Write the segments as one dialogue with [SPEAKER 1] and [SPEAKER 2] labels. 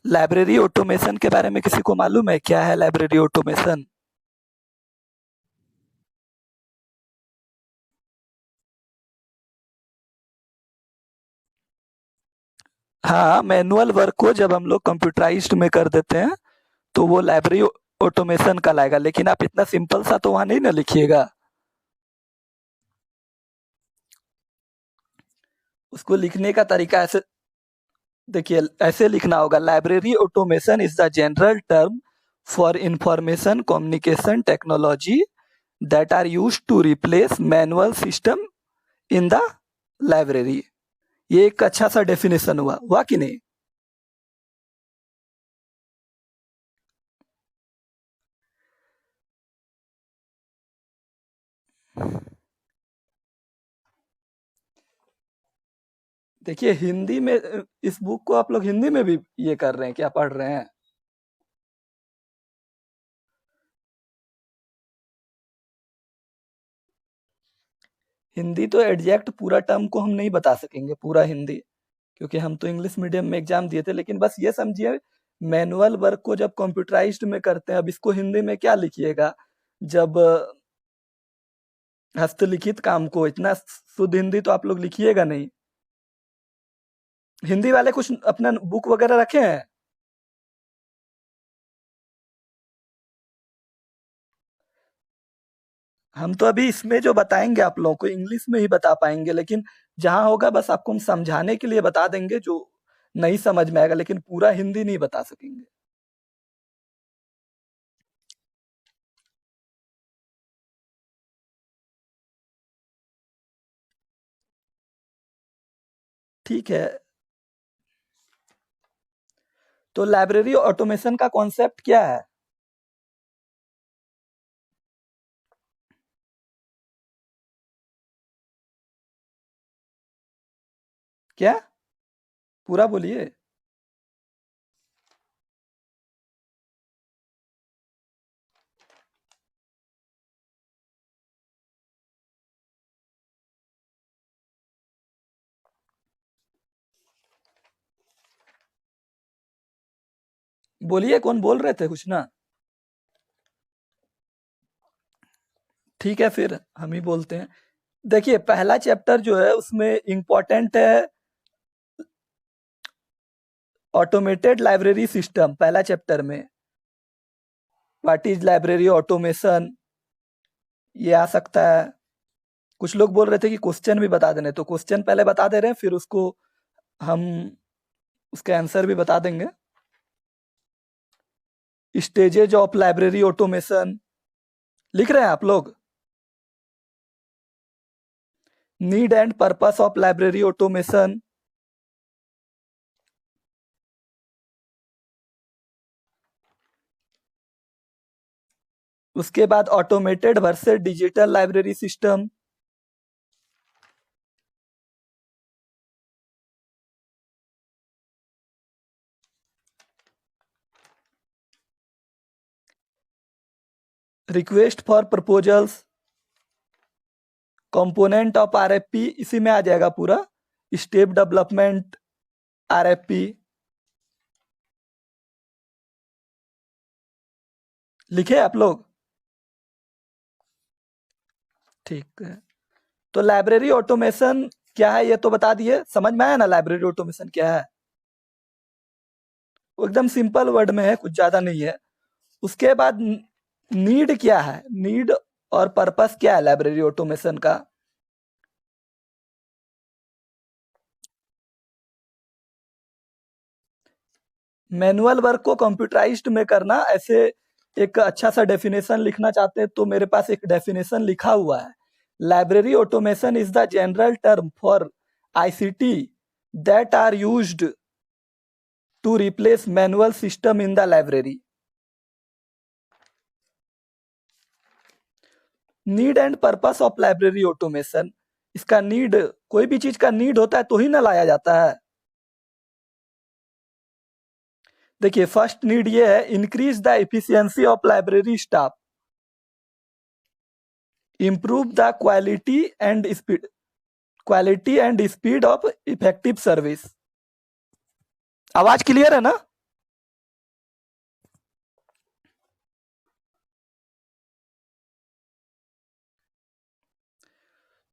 [SPEAKER 1] Library automation के बारे में किसी को मालूम है क्या है लाइब्रेरी ऑटोमेशन? हाँ, मैनुअल वर्क को जब हम लोग कंप्यूटराइज्ड में कर देते हैं तो वो लाइब्रेरी ऑटोमेशन कहलाएगा, लेकिन आप इतना सिंपल सा तो वहां नहीं ना लिखिएगा। उसको लिखने का तरीका ऐसे देखिए, ऐसे लिखना होगा, library automation is the general term for information communication technology that are used to replace manual system in the library. ये एक अच्छा सा डेफिनेशन हुआ कि नहीं? देखिए, हिंदी में इस बुक को आप लोग हिंदी में भी ये कर रहे हैं क्या, पढ़ रहे हैं? हिंदी तो एग्जैक्ट पूरा टर्म को हम नहीं बता सकेंगे, पूरा हिंदी, क्योंकि हम तो इंग्लिश मीडियम में एग्जाम दिए थे। लेकिन बस ये समझिए, मैनुअल वर्क को जब कंप्यूटराइज्ड में करते हैं, अब इसको हिंदी में क्या लिखिएगा? जब हस्तलिखित काम को इतना शुद्ध हिंदी तो आप लोग लिखिएगा नहीं। हिंदी वाले कुछ अपना बुक वगैरह रखे हैं? हम तो अभी इसमें जो बताएंगे आप लोगों को इंग्लिश में ही बता पाएंगे, लेकिन जहां होगा बस आपको हम समझाने के लिए बता देंगे जो नहीं समझ में आएगा, लेकिन पूरा हिंदी नहीं बता सकेंगे। ठीक है, तो लाइब्रेरी ऑटोमेशन का कॉन्सेप्ट क्या है? क्या? पूरा बोलिए। बोलिए, कौन बोल रहे थे कुछ ना? ठीक है, फिर हम ही बोलते हैं। देखिए, पहला चैप्टर जो है उसमें इम्पोर्टेंट है ऑटोमेटेड लाइब्रेरी सिस्टम। पहला चैप्टर में व्हाट इज लाइब्रेरी ऑटोमेशन, ये आ सकता है। कुछ लोग बोल रहे थे कि क्वेश्चन भी बता देने, तो क्वेश्चन पहले बता दे रहे हैं, फिर उसको हम उसका आंसर भी बता देंगे। स्टेजेज ऑफ लाइब्रेरी ऑटोमेशन लिख रहे हैं आप लोग? Need and purpose of library automation, उसके बाद automated versus digital library system, request for proposals, component of RFP, इसी में आ जाएगा पूरा, स्टेप डेवलपमेंट आरएफपी। लिखे आप लोग? ठीक है, तो लाइब्रेरी ऑटोमेशन क्या है ये तो बता दिए, समझ में आया ना लाइब्रेरी ऑटोमेशन क्या है? वो एकदम सिंपल वर्ड में है, कुछ ज्यादा नहीं है। उसके बाद नीड क्या है, नीड और पर्पस क्या है लाइब्रेरी ऑटोमेशन का? मैनुअल वर्क को कंप्यूटराइज्ड में करना, ऐसे एक अच्छा सा डेफिनेशन लिखना चाहते हैं तो मेरे पास एक डेफिनेशन लिखा हुआ है। Library automation is the general term for ICT that are used to replace manual system in the library. Need and purpose of library automation, इसका नीड, कोई भी चीज का नीड होता है तो ही ना लाया जाता है। देखिए, फर्स्ट नीड ये है, increase the efficiency of library staff, improve the quality and speed of effective service। आवाज क्लियर है ना?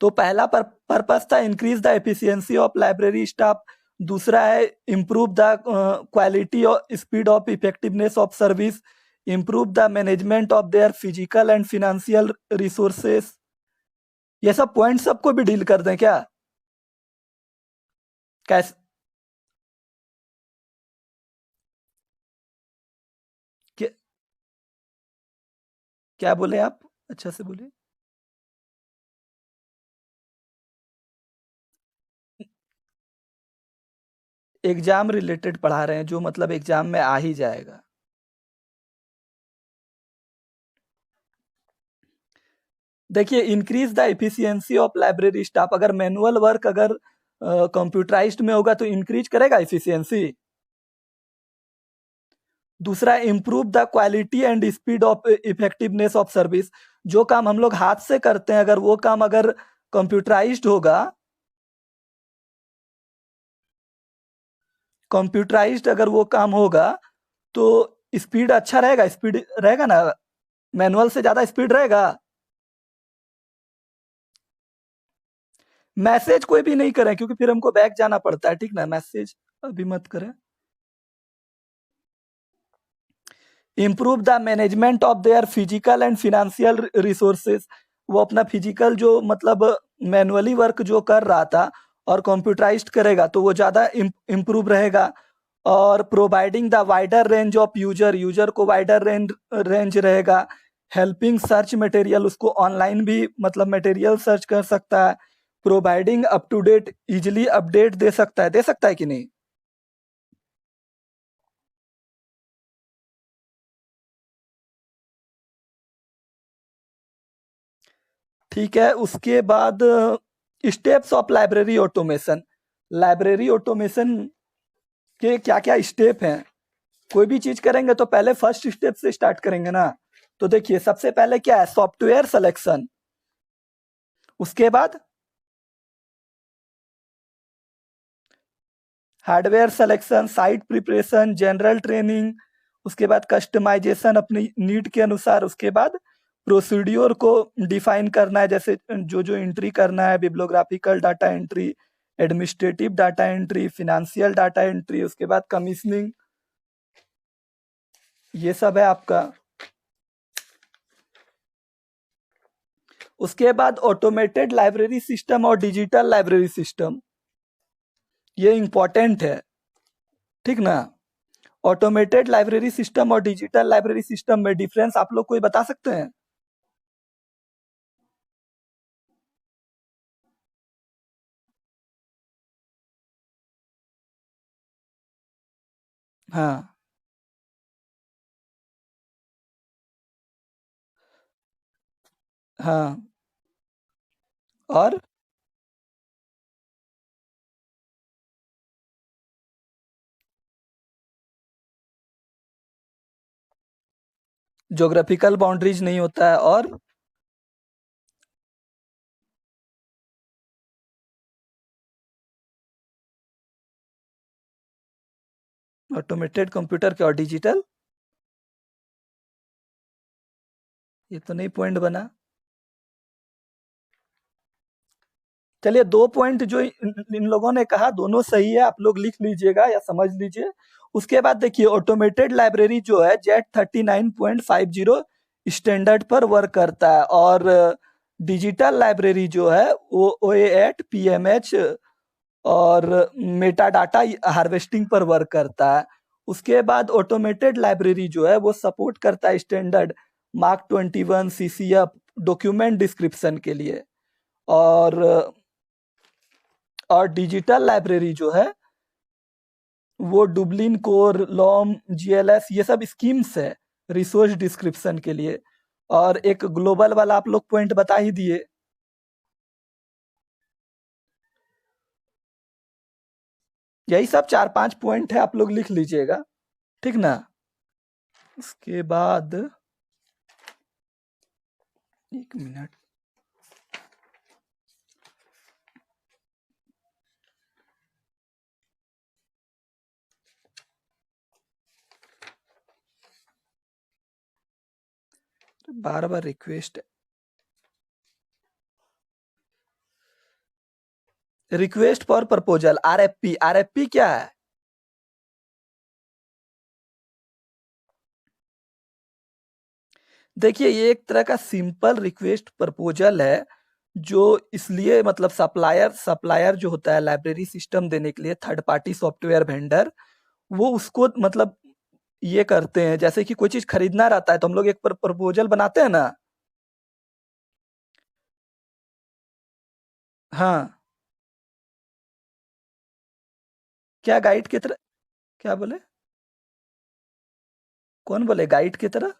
[SPEAKER 1] तो पहला पर्पस था increase the efficiency of library staff, दूसरा है इम्प्रूव द क्वालिटी और speed of effectiveness of service, improve the management of their physical and financial resources. ये सब पॉइंट सबको भी डील कर दें क्या? कैसे? क्या, क्या बोले आप? अच्छा से बोले। एग्जाम रिलेटेड पढ़ा रहे हैं, जो मतलब एग्जाम में आ ही जाएगा। देखिए, increase the efficiency of library staff, अगर मैनुअल वर्क अगर कंप्यूटराइज्ड में होगा तो इंक्रीज करेगा एफिशिएंसी। दूसरा, improve the quality and speed of effectiveness of service, जो काम हम लोग हाथ से करते हैं अगर वो काम अगर कंप्यूटराइज्ड होगा, कंप्यूटराइज्ड अगर वो काम होगा तो स्पीड अच्छा रहेगा, स्पीड रहेगा ना, मैनुअल से ज्यादा स्पीड रहेगा। मैसेज कोई भी नहीं करें क्योंकि फिर हमको बैक जाना पड़ता है, ठीक ना, मैसेज अभी मत करें। Improve the management of their physical and financial resources, वो अपना फिजिकल जो मतलब मैनुअली वर्क जो कर रहा था और कंप्यूटराइज्ड करेगा तो वो ज़्यादा इम्प्रूव रहेगा। और providing the wider range of user, user को वाइडर रेंज रहेगा। हेल्पिंग सर्च मटेरियल, उसको ऑनलाइन भी मतलब मटेरियल सर्च कर सकता है। Providing up to date, easily update दे सकता है कि नहीं? ठीक है, उसके बाद steps of library automation. Library automation के क्या क्या स्टेप हैं? कोई भी चीज करेंगे तो पहले फर्स्ट स्टेप से स्टार्ट करेंगे ना। तो देखिए, सबसे पहले क्या है, सॉफ्टवेयर सिलेक्शन। उसके बाद hardware selection, site preparation, general training. उसके बाद कस्टमाइजेशन अपनी नीड के अनुसार। उसके बाद प्रोसीड्योर को डिफाइन करना है, जैसे जो जो एंट्री करना है, bibliographical data entry, administrative data entry, financial data entry. उसके बाद कमीशनिंग, ये सब है आपका। उसके बाद ऑटोमेटेड लाइब्रेरी सिस्टम और डिजिटल लाइब्रेरी सिस्टम, ये इंपॉर्टेंट है, ठीक ना। ऑटोमेटेड लाइब्रेरी सिस्टम और डिजिटल लाइब्रेरी सिस्टम में डिफरेंस आप लोग कोई बता सकते हैं? हाँ। हाँ। और ज्योग्राफिकल बाउंड्रीज नहीं होता है। और ऑटोमेटेड कंप्यूटर के और डिजिटल, ये तो नहीं पॉइंट बना। चलिए, दो पॉइंट जो इन लोगों ने कहा दोनों सही है, आप लोग लिख लीजिएगा या समझ लीजिए। उसके बाद देखिए, ऑटोमेटेड लाइब्रेरी जो है जेट 39.50 स्टैंडर्ड पर वर्क करता है, और डिजिटल लाइब्रेरी जो है वो OA8 PMH और मेटा डाटा हार्वेस्टिंग पर वर्क करता है। उसके बाद ऑटोमेटेड लाइब्रेरी जो है वो सपोर्ट करता है standard mark 21 CCF document description के लिए। और डिजिटल लाइब्रेरी जो है वो डुबलिन कोर, लॉम, GLS, ये सब स्कीम्स है रिसोर्स डिस्क्रिप्शन के लिए। और एक ग्लोबल वाला आप लोग पॉइंट बता ही दिए। यही सब 4-5 पॉइंट है, आप लोग लिख लीजिएगा, ठीक ना। उसके बाद 1 मिनट, बार बार रिक्वेस्ट है। Request for proposal, RFP. RFP क्या है? देखिए, ये एक तरह का सिंपल रिक्वेस्ट प्रपोजल है, जो इसलिए मतलब सप्लायर सप्लायर जो होता है लाइब्रेरी सिस्टम देने के लिए, थर्ड पार्टी सॉफ्टवेयर वेंडर, वो उसको मतलब ये करते हैं, जैसे कि कोई चीज खरीदना रहता है तो हम लोग एक प्रपोजल बनाते हैं ना। हाँ। क्या गाइड की तरह? क्या बोले? कौन बोले गाइड की तरह?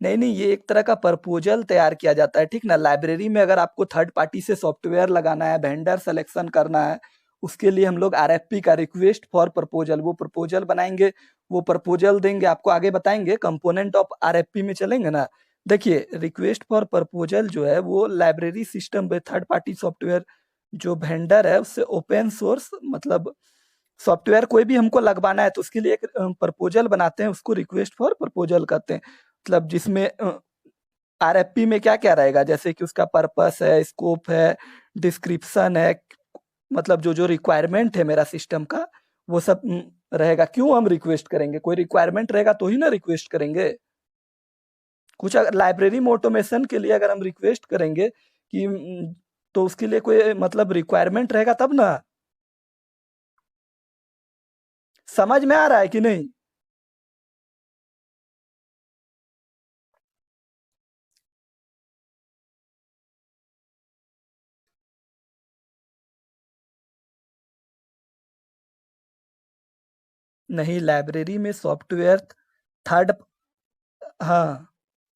[SPEAKER 1] नहीं नहीं, ये एक तरह का प्रपोजल तैयार किया जाता है, ठीक ना। लाइब्रेरी में अगर आपको थर्ड पार्टी से सॉफ्टवेयर लगाना है, वेंडर सिलेक्शन करना है, उसके लिए हम लोग आरएफपी का, रिक्वेस्ट फॉर प्रपोजल, वो प्रपोजल बनाएंगे, वो प्रपोजल देंगे आपको, आगे बताएंगे कंपोनेंट ऑफ आरएफपी में चलेंगे ना। देखिए, रिक्वेस्ट फॉर प्रपोजल जो है वो लाइब्रेरी सिस्टम पे थर्ड पार्टी सॉफ्टवेयर जो वेंडर है उससे ओपन सोर्स मतलब सॉफ्टवेयर कोई भी हमको लगवाना है तो उसके लिए एक प्रपोजल बनाते हैं, उसको रिक्वेस्ट फॉर प्रपोजल कहते हैं। मतलब जिसमें आरएफपी में क्या क्या रहेगा, जैसे कि उसका पर्पस है, स्कोप है, डिस्क्रिप्शन है, मतलब जो जो रिक्वायरमेंट है मेरा सिस्टम का, वो सब रहेगा। क्यों हम रिक्वेस्ट करेंगे? कोई रिक्वायरमेंट रहेगा तो ही ना रिक्वेस्ट करेंगे। कुछ अगर लाइब्रेरी में ऑटोमेशन के लिए अगर हम रिक्वेस्ट करेंगे कि तो उसके लिए कोई मतलब रिक्वायरमेंट रहेगा तब ना। समझ में आ रहा है कि नहीं? नहीं, लाइब्रेरी में सॉफ्टवेयर थर्ड। हाँ,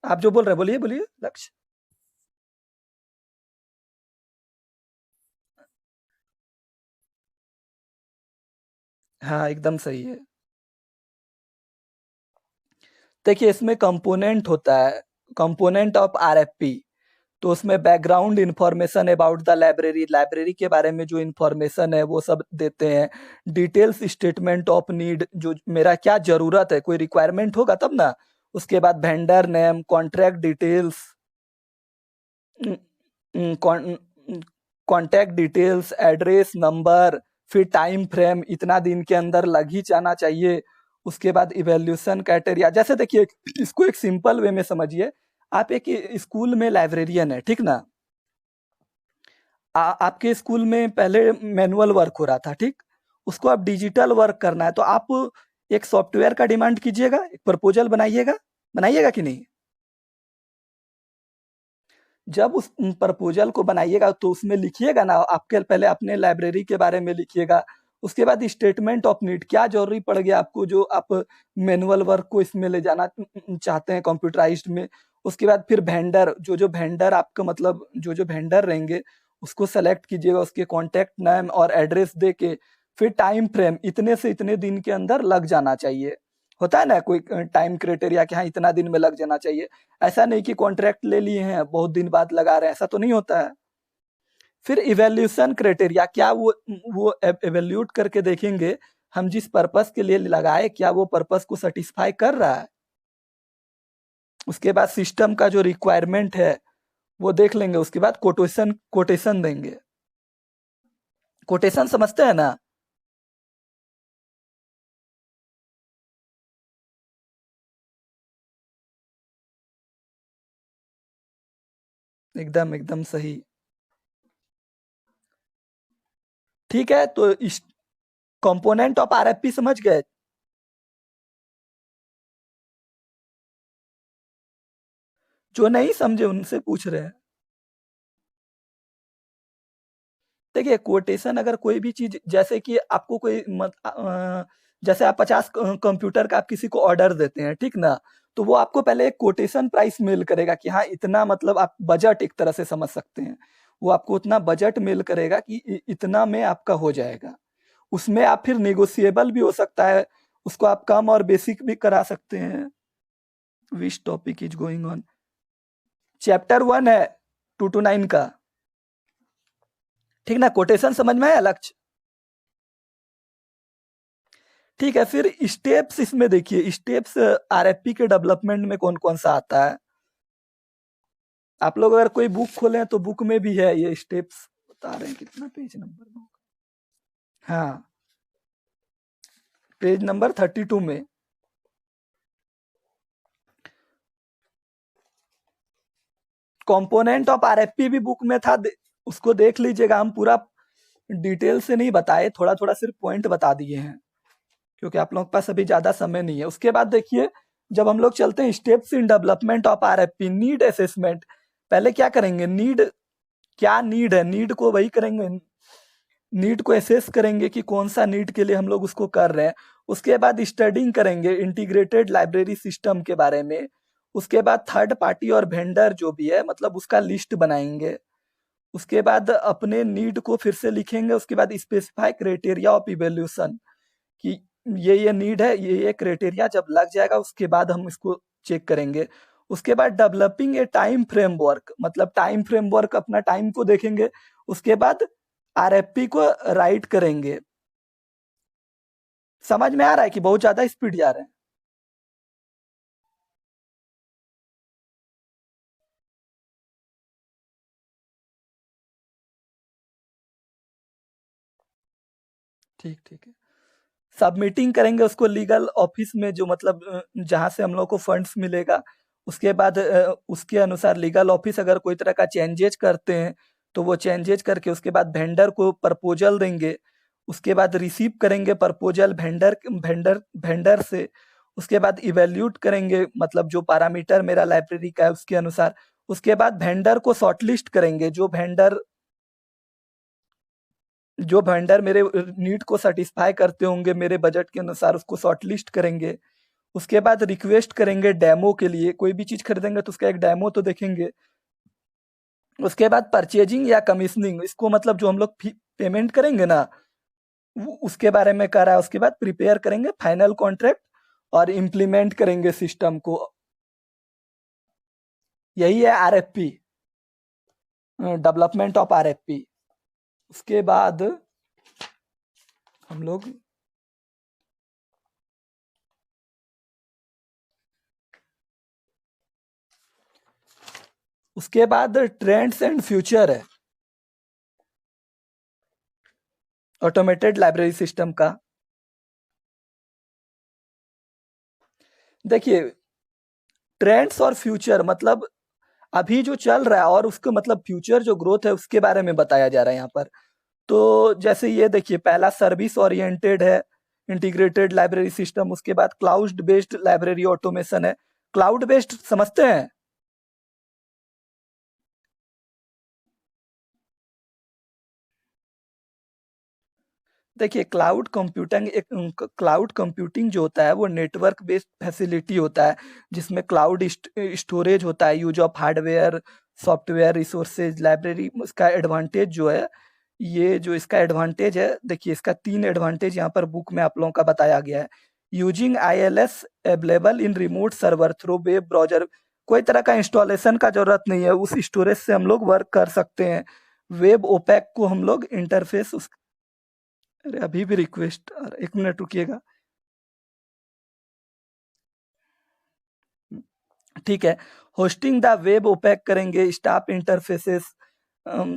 [SPEAKER 1] आप जो बोल रहे हैं बोलिए बोलिए लक्ष्य। हाँ, एकदम सही है। देखिए, इसमें कंपोनेंट होता है, कंपोनेंट ऑफ आरएफपी। तो उसमें background information about the library, library के बारे में जो इंफॉर्मेशन है वो सब देते हैं। डिटेल्स स्टेटमेंट ऑफ नीड, जो मेरा क्या जरूरत है, कोई रिक्वायरमेंट होगा तब ना। उसके बाद vendor name, contract details, contact details, address number, फिर टाइम फ्रेम, इतना दिन के अंदर लग ही जाना चाहिए। उसके बाद इवेल्यूशन क्राइटेरिया, जैसे देखिए इसको एक सिंपल वे में समझिए। आप एक स्कूल में लाइब्रेरियन है, ठीक ना। आपके स्कूल में पहले मैनुअल वर्क हो रहा था, ठीक। उसको अब डिजिटल वर्क करना है तो आप एक सॉफ्टवेयर का डिमांड कीजिएगा, एक प्रपोजल बनाइएगा, बनाइएगा कि नहीं? जब उस प्रपोजल को बनाइएगा तो उसमें लिखिएगा ना, आपके पहले अपने लाइब्रेरी के बारे में लिखिएगा। उसके बाद स्टेटमेंट ऑफ नीड, क्या जरूरी पड़ गया आपको जो आप मैनुअल वर्क को इसमें ले जाना चाहते हैं कंप्यूटराइज्ड में। उसके बाद फिर वेंडर, जो जो वेंडर आपका मतलब जो जो वेंडर रहेंगे उसको सेलेक्ट कीजिएगा, उसके कॉन्टेक्ट नेम और एड्रेस दे के, फिर टाइम फ्रेम, इतने से इतने दिन के अंदर लग जाना चाहिए। होता है ना कोई टाइम क्राइटेरिया कि हाँ इतना दिन में लग जाना चाहिए। ऐसा नहीं कि कॉन्ट्रैक्ट ले लिए हैं बहुत दिन बाद लगा रहे हैं, ऐसा तो नहीं होता है। फिर इवेल्यूशन क्राइटेरिया, क्या वो एवेल्यूट करके देखेंगे हम जिस पर्पस के लिए लगाए क्या वो पर्पस को सेटिस्फाई कर रहा है। उसके बाद सिस्टम का जो रिक्वायरमेंट है वो देख लेंगे, उसके बाद कोटेशन कोटेशन देंगे। कोटेशन समझते हैं ना? एकदम एकदम सही। ठीक है, तो इस कंपोनेंट ऑफ आरएफपी समझ गए? जो नहीं समझे उनसे पूछ रहे हैं। देखिए, कोटेशन अगर कोई भी चीज, जैसे कि आपको कोई जैसे आप 50 कंप्यूटर का आप किसी को ऑर्डर देते हैं, ठीक ना। तो वो आपको पहले एक कोटेशन प्राइस मेल करेगा कि हाँ इतना, मतलब आप बजट एक तरह से समझ सकते हैं। वो आपको उतना बजट मेल करेगा कि इतना में आपका हो जाएगा। उसमें आप फिर निगोशिएबल भी हो सकता है, उसको आप कम और बेसिक भी करा सकते हैं। Which topic is going on? Chapter 1 है 2 to 9 का। ठीक ना, कोटेशन समझ में आया लक्ष्य? ठीक है, फिर स्टेप्स इसमें देखिए, स्टेप्स आरएफपी के डेवलपमेंट में कौन कौन सा आता है। आप लोग अगर कोई बुक खोलें तो बुक में भी है ये स्टेप्स बता रहे हैं कितना पेज नंबर में होगा। हाँ, पेज नंबर 32 में। कंपोनेंट ऑफ आरएफपी भी बुक में था, उसको देख लीजिएगा। हम पूरा डिटेल से नहीं बताए, थोड़ा थोड़ा सिर्फ पॉइंट बता दिए हैं क्योंकि आप लोगों के पास अभी ज्यादा समय नहीं है। उसके बाद देखिए, जब हम लोग चलते हैं steps in development of RFP, need assessment. पहले क्या करेंगे, नीड क्या नीड है, नीड को वही करेंगे, नीड को एसेस करेंगे कि कौन सा नीड के लिए हम लोग उसको कर रहे हैं। उसके बाद स्टडिंग करेंगे इंटीग्रेटेड लाइब्रेरी सिस्टम के बारे में। उसके बाद थर्ड पार्टी और वेंडर जो भी है मतलब उसका लिस्ट बनाएंगे। उसके बाद अपने नीड को फिर से लिखेंगे। उसके बाद स्पेसिफाई क्राइटेरिया ऑफ इवेल्यूशन कि ये नीड है, ये क्राइटेरिया जब लग जाएगा उसके बाद हम इसको चेक करेंगे। उसके बाद डेवलपिंग ए टाइम फ्रेमवर्क, मतलब टाइम फ्रेमवर्क अपना टाइम को देखेंगे। उसके बाद आरएफपी को राइट करेंगे। समझ में आ रहा है कि बहुत ज्यादा स्पीड जा रहे हैं? ठीक ठीक है। सबमिटिंग करेंगे उसको लीगल ऑफिस में, जो मतलब जहां से हम लोग को फंड्स मिलेगा। उसके बाद उसके अनुसार लीगल ऑफिस अगर कोई तरह का चेंजेज करते हैं तो वो चेंजेज करके उसके बाद वेंडर को प्रपोजल देंगे। उसके बाद रिसीव करेंगे प्रपोजल वेंडर वेंडर वेंडर से। उसके बाद इवेल्यूट करेंगे, मतलब जो पैरामीटर मेरा लाइब्रेरी का है उसके अनुसार। उसके बाद वेंडर को शॉर्टलिस्ट करेंगे, जो वेंडर मेरे नीड को सेटिस्फाई करते होंगे मेरे बजट के अनुसार, उसको शॉर्टलिस्ट करेंगे। उसके बाद रिक्वेस्ट करेंगे डेमो के लिए, कोई भी चीज खरीदेंगे तो उसका एक डेमो तो देखेंगे। उसके बाद परचेजिंग या कमीशनिंग, इसको मतलब जो हम लोग पेमेंट करेंगे ना उसके बारे में करा है। उसके बाद प्रिपेयर करेंगे फाइनल कॉन्ट्रैक्ट और इम्प्लीमेंट करेंगे सिस्टम को। यही है आरएफपी, डेवलपमेंट ऑफ आरएफपी। उसके बाद हम लोग उसके बाद ट्रेंड्स एंड फ्यूचर है ऑटोमेटेड लाइब्रेरी सिस्टम का। देखिए, ट्रेंड्स और फ्यूचर मतलब अभी जो चल रहा है और उसको मतलब फ्यूचर जो ग्रोथ है उसके बारे में बताया जा रहा है यहाँ पर। तो जैसे ये देखिए, पहला सर्विस ओरिएंटेड है, इंटीग्रेटेड लाइब्रेरी सिस्टम। उसके बाद क्लाउड बेस्ड लाइब्रेरी ऑटोमेशन है। क्लाउड बेस्ड समझते हैं? देखिए, क्लाउड कंप्यूटिंग जो होता है वो नेटवर्क बेस्ड फैसिलिटी होता है, जिसमें क्लाउड स्टोरेज होता है, use of hardware software resources library. इसका एडवांटेज जो है, ये जो इसका एडवांटेज है, देखिए इसका 3 एडवांटेज यहाँ पर बुक में आप लोगों का बताया गया है। Using ILS available in remote server through web browser, कोई तरह का इंस्टॉलेशन का जरूरत नहीं है, उस स्टोरेज से हम लोग वर्क कर सकते हैं। वेब ओपेक को हम लोग इंटरफेस अरे अभी भी रिक्वेस्ट, एक मिनट रुकिएगा। ठीक है। होस्टिंग द वेब ओपेक करेंगे, स्टाफ इंटरफेसेस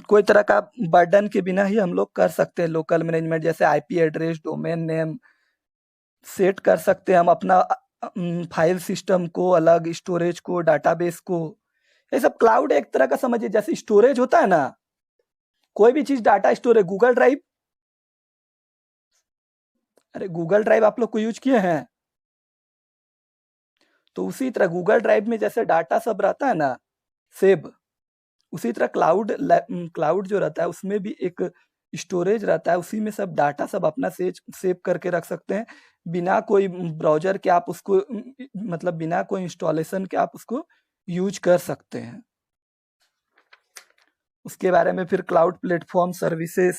[SPEAKER 1] कोई तरह का बर्डन के बिना ही हम लोग कर सकते हैं। लोकल मैनेजमेंट जैसे IP address, domain name set कर सकते हैं हम अपना, फाइल सिस्टम को अलग, स्टोरेज को, डाटाबेस को। ये सब क्लाउड एक तरह का समझिए, जैसे स्टोरेज होता है ना, कोई भी चीज डाटा स्टोरेज, गूगल ड्राइव। अरे गूगल ड्राइव आप लोग को यूज किए हैं? तो उसी तरह गूगल ड्राइव में जैसे डाटा सब रहता है ना सेव, उसी तरह क्लाउड जो रहता है उसमें भी एक स्टोरेज रहता है, उसी में सब डाटा सब अपना सेव करके रख सकते हैं। बिना कोई ब्राउजर के आप उसको मतलब बिना कोई इंस्टॉलेशन के आप उसको यूज कर सकते हैं। उसके बारे में फिर क्लाउड प्लेटफॉर्म सर्विसेज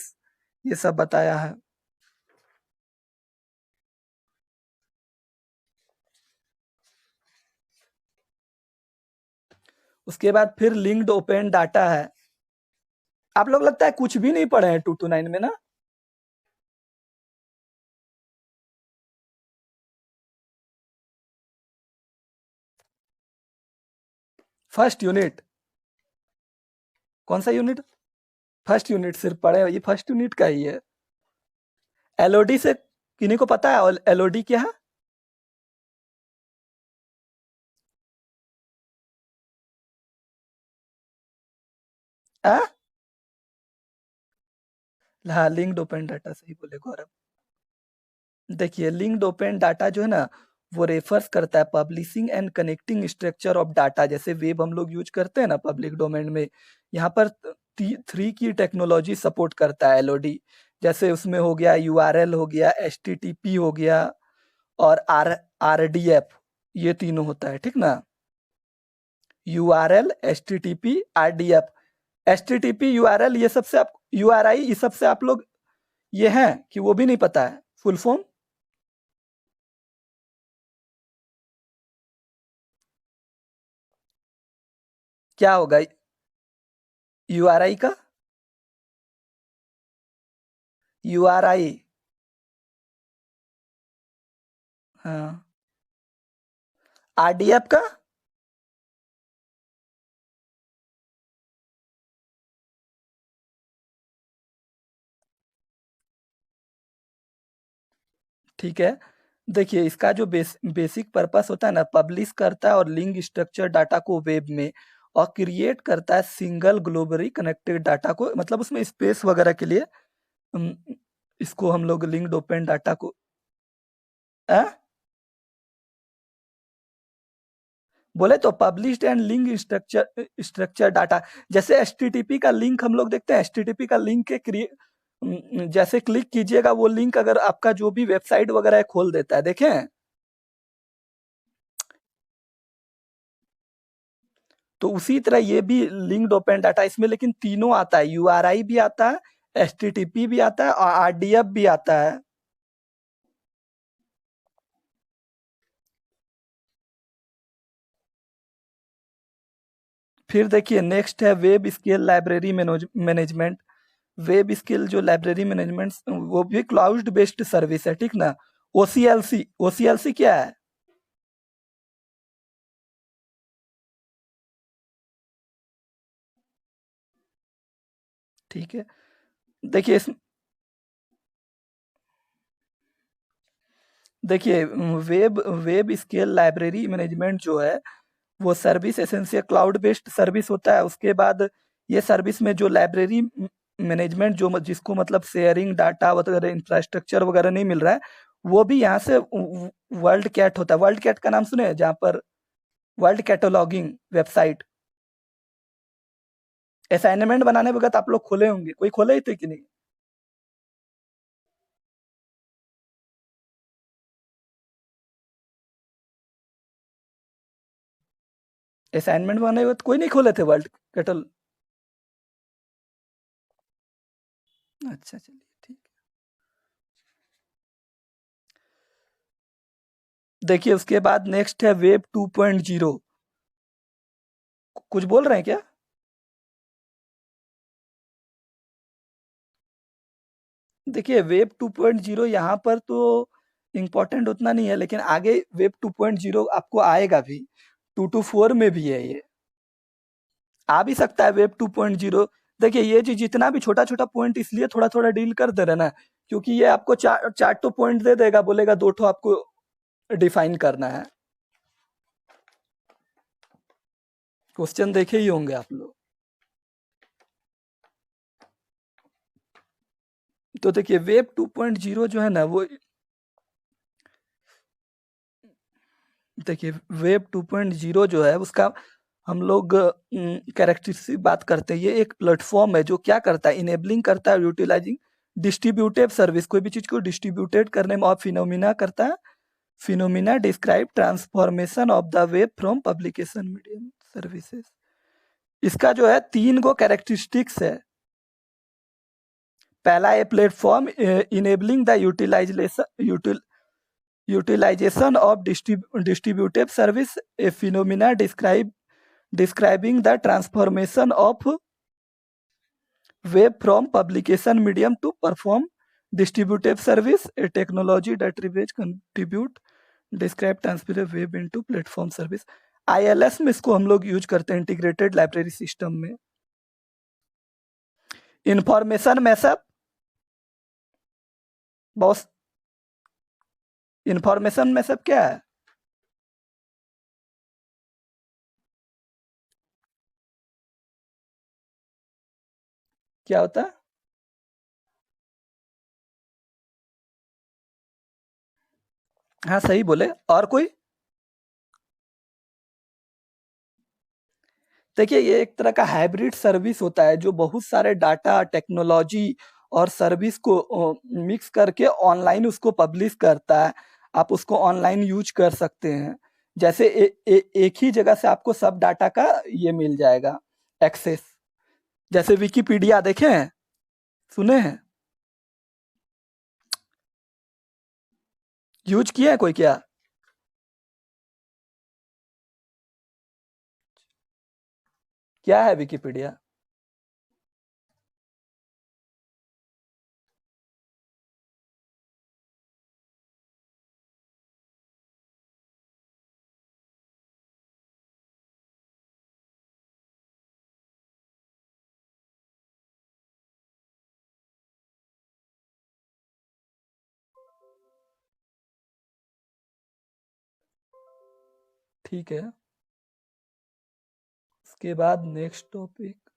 [SPEAKER 1] ये सब बताया है। उसके बाद फिर लिंक्ड ओपन डाटा है। आप लोग लगता है कुछ भी नहीं पढ़े हैं 229 में ना? फर्स्ट यूनिट कौन सा यूनिट? फर्स्ट यूनिट सिर्फ पढ़े, ये फर्स्ट यूनिट का ही है। एलओडी से किन्हीं को पता है एलओडी क्या है? आ? हाँ, लिंक्ड ओपन डाटा, सही बोले गौरव। देखिए, लिंक्ड ओपन डाटा जो है ना, वो रेफर्स करता है publishing and connecting structure of data. जैसे वेब हम लोग यूज करते हैं ना पब्लिक डोमेन में, यहाँ पर थ्री की टेक्नोलॉजी सपोर्ट करता है एलओडी। जैसे उसमें हो गया यूआरएल, हो गया एचटीटीपी, हो गया और आरडीएफ, ये तीनों होता है, ठीक ना। URL, HTTP, RDF. HTTP, URL, ये सबसे आप यूआरआई, ये सबसे आप लोग ये हैं कि वो भी नहीं पता है फुल फॉर्म? क्या होगा यूआरआई का? यूआरआई, हाँ। आरडीएफ का? ठीक है। देखिए, इसका जो बेसिक पर्पस होता है ना, पब्लिश करता है और लिंक स्ट्रक्चर डाटा को वेब में, और क्रिएट करता है सिंगल ग्लोबली कनेक्टेड डाटा को, मतलब उसमें स्पेस वगैरह के लिए अम, इसको हम लोग लिंक्ड ओपन डाटा को आ? बोले तो published and link structure structure data. जैसे एचटीटीपी का लिंक हम लोग देखते हैं, एचटीटीपी का लिंक के जैसे क्लिक कीजिएगा, वो लिंक अगर आपका जो भी वेबसाइट वगैरह है खोल देता है, देखें। तो उसी तरह ये भी लिंक्ड ओपन डाटा, इसमें लेकिन तीनों आता है, यूआरआई भी आता है, एचटीटीपी भी आता है और आरडीएफ भी आता है। फिर देखिए, नेक्स्ट है web scale library management. Web scale जो लाइब्रेरी मैनेजमेंट, वो भी क्लाउड बेस्ड सर्विस है, ठीक ना। ओसीएलसी, ओसीएलसी क्या है? ठीक है। देखिए देखिए, web web scale library management जो है, वो service essential cloud based service होता है। उसके बाद ये सर्विस में जो लाइब्रेरी मैनेजमेंट, जो जिसको मतलब शेयरिंग डाटा वगैरह इंफ्रास्ट्रक्चर वगैरह नहीं मिल रहा है, वो भी यहाँ से वर्ल्ड कैट होता है। वर्ल्ड कैट का नाम सुने हैं? जहाँ पर वर्ल्ड कैटलॉगिंग वेबसाइट, असाइनमेंट बनाने वक्त आप लोग खोले होंगे, कोई खोले ही थे कि नहीं? असाइनमेंट बनाने वक्त कोई नहीं खोले थे वर्ल्ड कैटल? अच्छा, चलिए ठीक। देखिए, उसके बाद नेक्स्ट है वेब 2.0। कुछ बोल रहे हैं क्या? देखिए, वेब 2.0 यहाँ पर तो इम्पोर्टेंट उतना नहीं है, लेकिन आगे वेब 2.0 आपको आएगा भी, 2 to 4 में भी है ये, आ भी सकता है वेब 2.0। देखिए, ये जी जितना भी छोटा छोटा पॉइंट इसलिए थोड़ा थोड़ा डील कर दे रहे ना, क्योंकि ये आपको चार चार तो पॉइंट दे देगा, बोलेगा दो ठो आपको डिफाइन करना है। क्वेश्चन देखे ही होंगे आप लोग। तो देखिए, वेब 2.0 जो है ना, वो देखिए वेब 2.0 जो है उसका हम लोग कैरेक्टरिस्टिक बात करते हैं। ये एक प्लेटफॉर्म है जो क्या करता है, इनेबलिंग करता है यूटिलाइजिंग डिस्ट्रीब्यूटेड सर्विस। कोई भी चीज को डिस्ट्रीब्यूटेड करने में, और फिनोमिना करता है, phenomena describe transformation of the web from publication medium services. इसका जो है 3 गो कैरेक्टरिस्टिक्स है। पहला है platform enabling the utilization of distributed service, a phenomena describing the transformation of web from publication medium to perform distributed service, a technology that will contribute describe transfer web into platform service। ILS में इसको हम लोग use करते हैं, integrated library system में। Information mashup, boss, information mashup क्या है? क्या होता है? हाँ सही बोले, और कोई? देखिए ये एक तरह का हाइब्रिड सर्विस होता है जो बहुत सारे डाटा, टेक्नोलॉजी और सर्विस को मिक्स करके ऑनलाइन उसको पब्लिश करता है। आप उसको ऑनलाइन यूज कर सकते हैं। जैसे एक ही जगह से आपको सब डाटा का ये मिल जाएगा, एक्सेस। जैसे विकिपीडिया देखे हैं, सुने हैं, यूज किए हैं कोई क्या? क्या है विकिपीडिया? ठीक है। उसके बाद नेक्स्ट टॉपिक,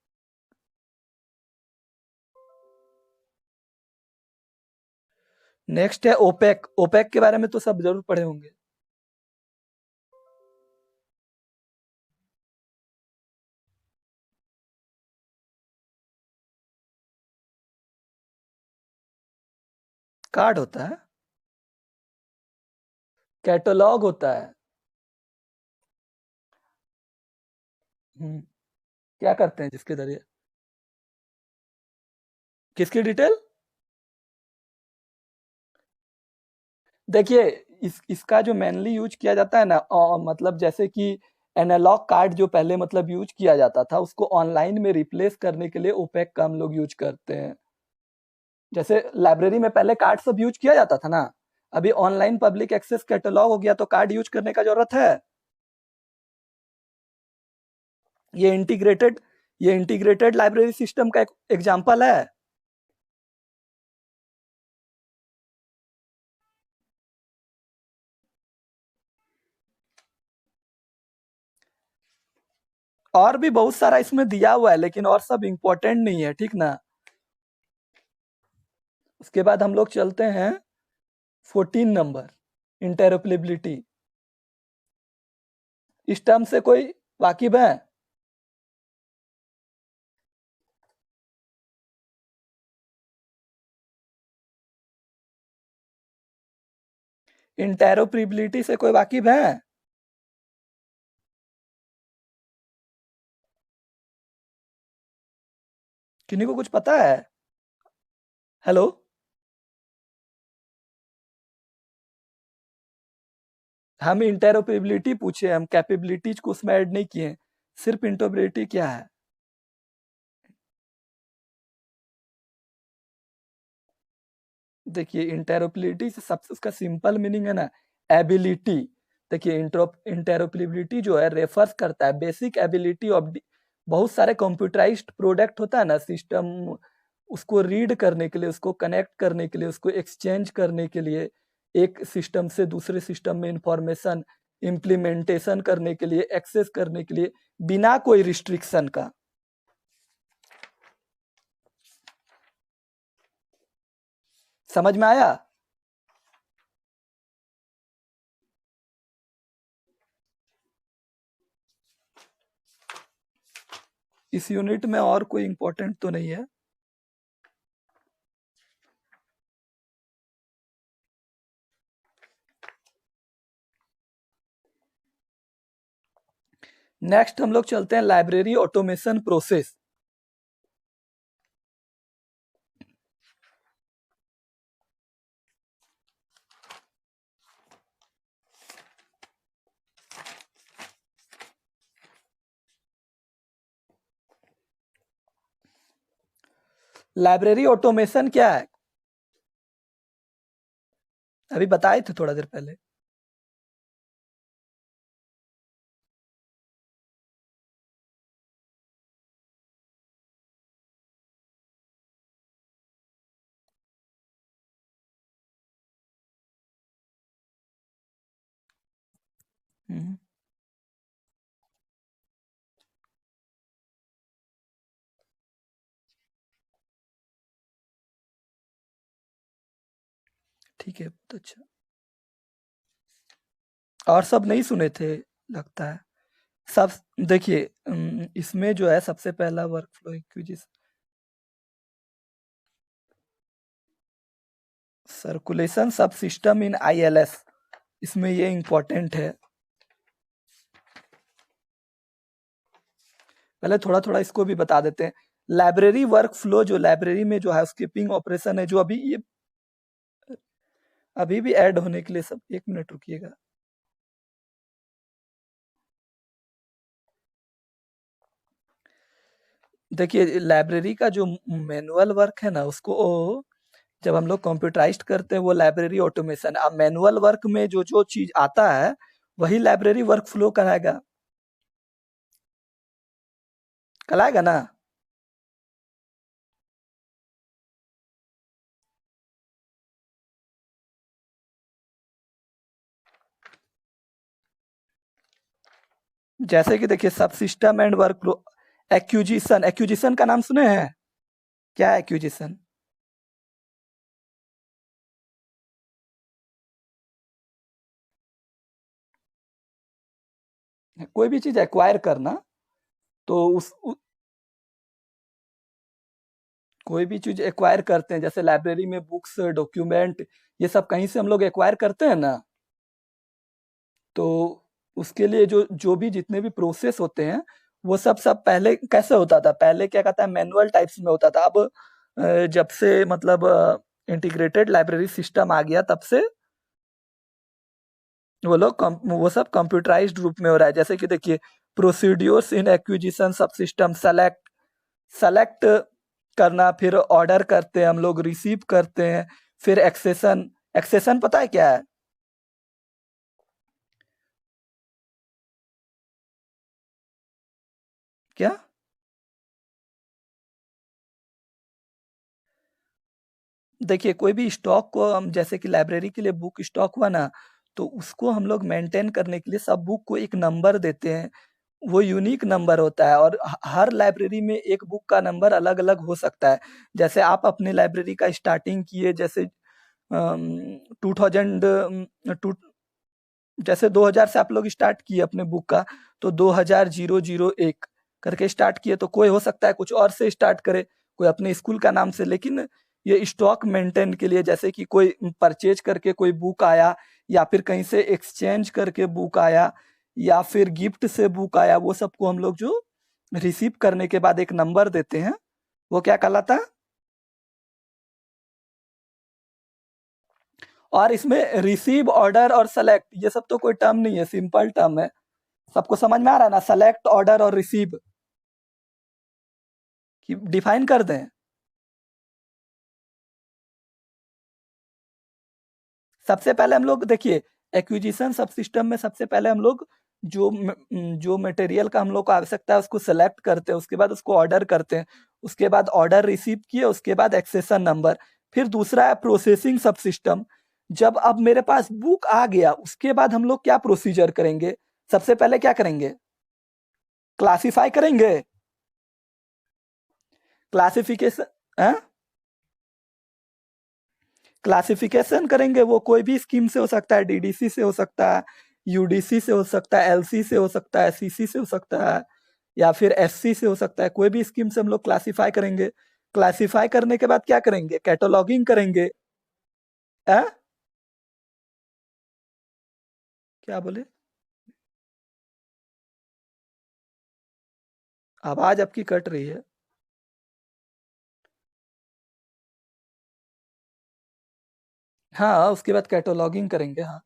[SPEAKER 1] नेक्स्ट है ओपेक। ओपेक के बारे में तो सब जरूर पढ़े होंगे। कार्ड होता है, कैटलॉग होता है। हम्म, क्या करते हैं जिसके जरिए? किसकी डिटेल? देखिए इसका जो मेनली यूज किया जाता है ना, मतलब जैसे कि एनालॉग कार्ड जो पहले मतलब यूज किया जाता था, उसको ऑनलाइन में रिप्लेस करने के लिए ओपेक का हम लोग यूज करते हैं। जैसे लाइब्रेरी में पहले कार्ड सब यूज किया जाता था ना, अभी ऑनलाइन पब्लिक एक्सेस कैटलॉग हो गया तो कार्ड यूज करने का जरूरत है। ये इंटीग्रेटेड ये इंटीग्रेटेड लाइब्रेरी सिस्टम का एक एग्जांपल है। और भी बहुत सारा इसमें दिया हुआ है, लेकिन और सब इंपॉर्टेंट नहीं है, ठीक ना। उसके बाद हम लोग चलते हैं 14 नंबर, इंटेरोपरेबिलिटी। इस टर्म से कोई वाकिफ है? इंटेरोपरेबिलिटी से कोई वाकिफ है? किन्हीं को कुछ पता है? हेलो? हम इंटेरोपरेबिलिटी पूछे, हम कैपेबिलिटीज को उसमें ऐड नहीं किए। सिर्फ इंटरऑपरेबिलिटी क्या है? देखिए इंटेरोपरेबिलिटी से सबसे उसका सिंपल मीनिंग है ना, एबिलिटी। देखिए इंटेरोपरेबिलिटी जो है रेफर्स करता है बेसिक एबिलिटी ऑफ, बहुत सारे कंप्यूटराइज्ड प्रोडक्ट होता है ना सिस्टम, उसको रीड करने के लिए, उसको कनेक्ट करने के लिए, उसको एक्सचेंज करने के लिए, एक सिस्टम से दूसरे सिस्टम में इंफॉर्मेशन इम्प्लीमेंटेशन करने के लिए, एक्सेस करने के लिए, बिना कोई रिस्ट्रिक्शन का। समझ में आया? इस यूनिट में और कोई इंपॉर्टेंट तो नहीं है। नेक्स्ट हम लोग चलते हैं library automation process. Library automation क्या है? अभी बताए थे थोड़ा देर पहले। हम्म, ठीक है, बहुत अच्छा। और सब नहीं सुने थे लगता है। सब देखिए, इसमें जो है सबसे पहला वर्क फ्लो एक्विजिशन, सर्कुलेशन सब सिस्टम इन आईएलएस, इसमें ये इंपॉर्टेंट है। पहले थोड़ा थोड़ा इसको भी बता देते हैं। लाइब्रेरी वर्क फ्लो, जो लाइब्रेरी में जो हाउसकीपिंग ऑपरेशन है, जो अभी ये अभी भी ऐड होने के लिए, सब 1 मिनट रुकिएगा। देखिए, लाइब्रेरी का जो मैनुअल वर्क है ना, उसको जब हम लोग कंप्यूटराइज्ड करते हैं वो लाइब्रेरी ऑटोमेशन। अब मैनुअल वर्क में जो जो चीज आता है वही लाइब्रेरी वर्क फ्लो कराएगा, कराएगा ना। जैसे कि देखिए, सब system and work flow, accusation, accusation का नाम सुने हैं? क्या है एक्यूजिशन? कोई भी चीज एक्वायर करना, तो कोई भी चीज एक्वायर करते हैं, जैसे लाइब्रेरी में बुक्स, डॉक्यूमेंट, ये सब कहीं से हम लोग एक्वायर करते हैं ना, तो उसके लिए जो जो भी जितने भी प्रोसेस होते हैं, वो सब पहले कैसे होता था? पहले क्या कहता है, मैनुअल टाइप्स में होता था। अब जब से मतलब इंटीग्रेटेड लाइब्रेरी सिस्टम आ गया, तब से वो सब कंप्यूटराइज्ड रूप में हो रहा है। जैसे कि देखिए, प्रोसीड्यूर्स इन एक्विजिशन सब सिस्टम, सेलेक्ट सेलेक्ट करना, फिर ऑर्डर करते हैं हम लोग, रिसीव करते हैं, फिर एक्सेशन। एक्सेशन पता है क्या है? क्या? देखिए, कोई भी स्टॉक को हम, जैसे कि लाइब्रेरी के लिए बुक स्टॉक हुआ ना, तो उसको हम लोग मेंटेन करने के लिए सब बुक को एक नंबर देते हैं। वो यूनिक नंबर होता है, और हर लाइब्रेरी में एक बुक का नंबर अलग अलग हो सकता है। जैसे आप अपने लाइब्रेरी का स्टार्टिंग किए, जैसे 2000, टू जैसे 2000 से आप लोग स्टार्ट किए अपने बुक का, तो 2000 001 करके स्टार्ट किए, तो कोई हो सकता है कुछ और से स्टार्ट करे, कोई अपने स्कूल का नाम से। लेकिन ये स्टॉक मेंटेन के लिए, जैसे कि कोई परचेज करके कोई बुक आया, या फिर कहीं से एक्सचेंज करके बुक आया, या फिर गिफ्ट से बुक आया, वो सबको हम लोग जो रिसीव करने के बाद एक नंबर देते हैं, वो क्या कहलाता है? और इसमें रिसीव, ऑर्डर और सेलेक्ट, ये सब तो कोई टर्म नहीं है, सिंपल टर्म है। सबको समझ में आ रहा है ना? सेलेक्ट, ऑर्डर और रिसीव की डिफाइन कर दें। सबसे पहले हम लोग देखिए, एक्विजिशन सब सिस्टम में सबसे पहले हम लोग जो मटेरियल का हम लोग को आवश्यकता है उसको सेलेक्ट करते हैं, उसके बाद उसको ऑर्डर करते हैं, उसके बाद ऑर्डर रिसीव किए, उसके बाद एक्सेशन नंबर। फिर दूसरा है प्रोसेसिंग सब सिस्टम। जब अब मेरे पास बुक आ गया, उसके बाद हम लोग क्या प्रोसीजर करेंगे? सबसे पहले क्या करेंगे? क्लासिफाई करेंगे। क्लासिफिकेशन, क्लासिफिकेशन करेंगे। वो कोई भी स्कीम से हो सकता है, डीडीसी से हो सकता है, यूडीसी से हो सकता है, एलसी से हो सकता है, सीसी से हो सकता है, या फिर एससी से हो सकता है। कोई भी स्कीम से हम लोग क्लासिफाई करेंगे। क्लासिफाई करने के बाद क्या करेंगे? कैटलॉगिंग करेंगे। आ? क्या बोले? आवाज आपकी कट रही है। हाँ, उसके बाद कैटलॉगिंग करेंगे, हाँ।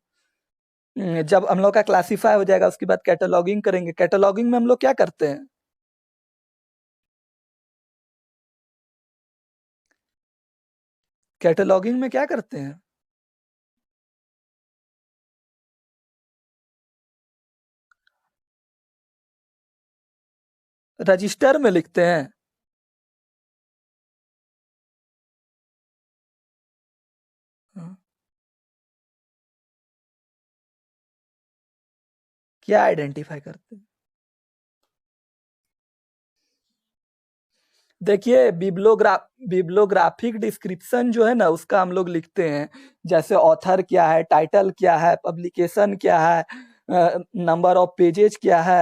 [SPEAKER 1] जब हम लोग का क्लासिफाई हो जाएगा, उसके बाद कैटलॉगिंग करेंगे। कैटलॉगिंग में हम लोग क्या करते हैं? कैटलॉगिंग में क्या करते हैं? रजिस्टर में लिखते हैं। हाँ। क्या आइडेंटिफाई करते हैं? देखिए बिब्लोग्राफिक डिस्क्रिप्शन जो है ना उसका हम लोग लिखते हैं, जैसे ऑथर क्या है, टाइटल क्या है, पब्लिकेशन क्या है, नंबर ऑफ पेजेज क्या है।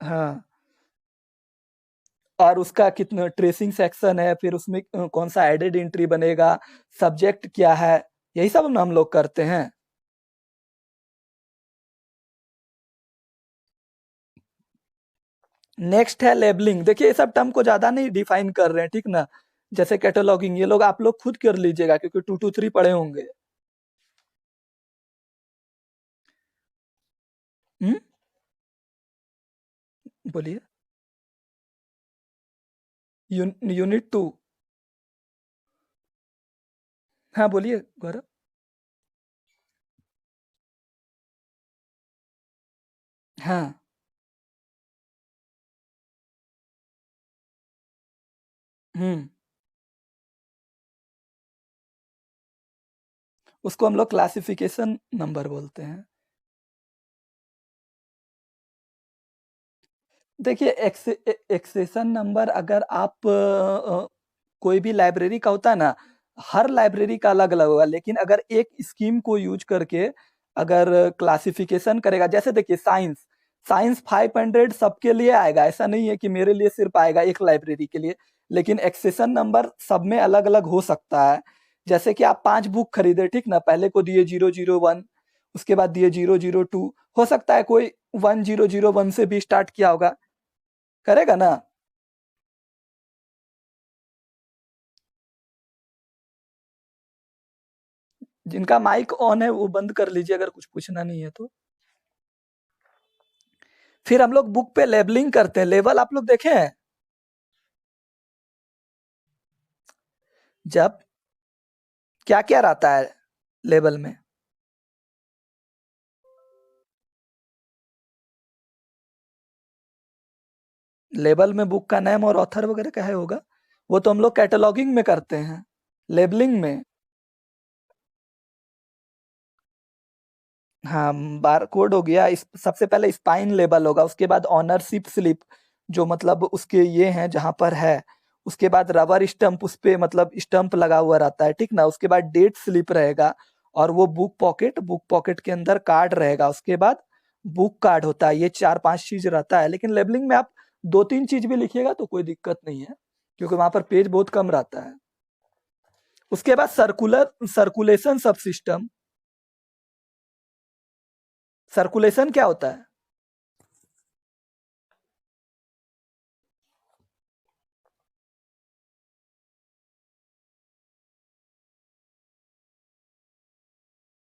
[SPEAKER 1] हाँ, और उसका कितना ट्रेसिंग सेक्शन है, फिर उसमें कौन सा एडेड एंट्री बनेगा, सब्जेक्ट क्या है, यही सब हम लोग करते हैं। नेक्स्ट है लेबलिंग। देखिए ये सब टर्म को ज्यादा नहीं डिफाइन कर रहे हैं, ठीक ना। जैसे कैटलॉगिंग, ये लोग आप लोग खुद कर लीजिएगा क्योंकि 2 to 3 पढ़े होंगे। हम्म, बोलिए। यूनिट 2। हाँ बोलिए गौरव। हाँ। हम्म। उसको हम लोग क्लासिफिकेशन नंबर बोलते हैं। देखिए एक्सेशन नंबर अगर आप कोई भी लाइब्रेरी का होता है ना, हर लाइब्रेरी का अलग अलग होगा, लेकिन अगर एक स्कीम को यूज करके अगर क्लासिफिकेशन करेगा, जैसे देखिए साइंस, साइंस 500 सबके लिए आएगा, ऐसा नहीं है कि मेरे लिए सिर्फ आएगा एक लाइब्रेरी के लिए। लेकिन एक्सेशन नंबर सब में अलग अलग हो सकता है। जैसे कि आप 5 बुक खरीदे, ठीक ना, पहले को दिए 001, उसके बाद दिए 002, हो सकता है कोई 1001 से भी स्टार्ट किया होगा, करेगा ना। जिनका माइक ऑन है वो बंद कर लीजिए अगर कुछ पूछना नहीं है तो। फिर हम लोग बुक पे लेबलिंग करते हैं। लेवल आप लोग देखे हैं? जब क्या क्या रहता है लेबल में? लेबल में बुक का नेम और ऑथर वगैरह का है होगा। वो तो हम लोग कैटलॉगिंग में करते हैं। लेबलिंग में, हाँ, बारकोड हो गया, इस सबसे पहले स्पाइन लेबल होगा, उसके बाद ऑनरशिप स्लिप, जो मतलब उसके ये हैं जहां पर है। उसके बाद रबर स्टंप, उस पे मतलब स्टंप लगा हुआ रहता है, ठीक ना। उसके बाद डेट स्लिप रहेगा, और वो बुक पॉकेट के अंदर कार्ड रहेगा। उसके बाद बुक कार्ड होता है। ये 4-5 चीज रहता है, लेकिन लेबलिंग में आप 2-3 चीज भी लिखिएगा तो कोई दिक्कत नहीं है, क्योंकि वहां पर पेज बहुत कम रहता है। उसके बाद सर्कुलेशन सब सिस्टम। सर्कुलेशन क्या होता है?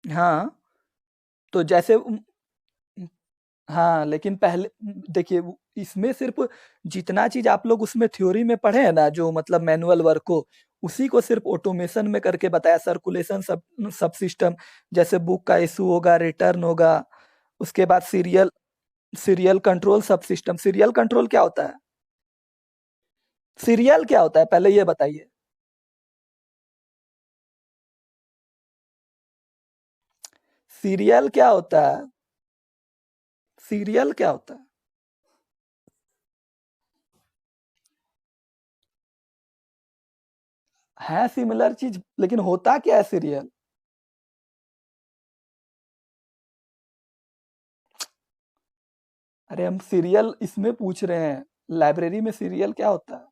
[SPEAKER 1] हाँ, तो जैसे हाँ, लेकिन पहले देखिए इसमें सिर्फ जितना चीज आप लोग उसमें थ्योरी में पढ़े हैं ना, जो मतलब मैनुअल वर्क को, उसी को सिर्फ ऑटोमेशन में करके बताया। सर्कुलेशन सब सब सिस्टम, जैसे बुक का इशू होगा, रिटर्न होगा। उसके बाद सीरियल सीरियल कंट्रोल सब सिस्टम। सीरियल कंट्रोल क्या होता है? सीरियल क्या होता है पहले ये बताइए। सीरियल क्या होता है? सीरियल क्या होता है? है सिमिलर चीज, लेकिन होता क्या है सीरियल? अरे हम सीरियल इसमें पूछ रहे हैं, लाइब्रेरी में सीरियल क्या होता है?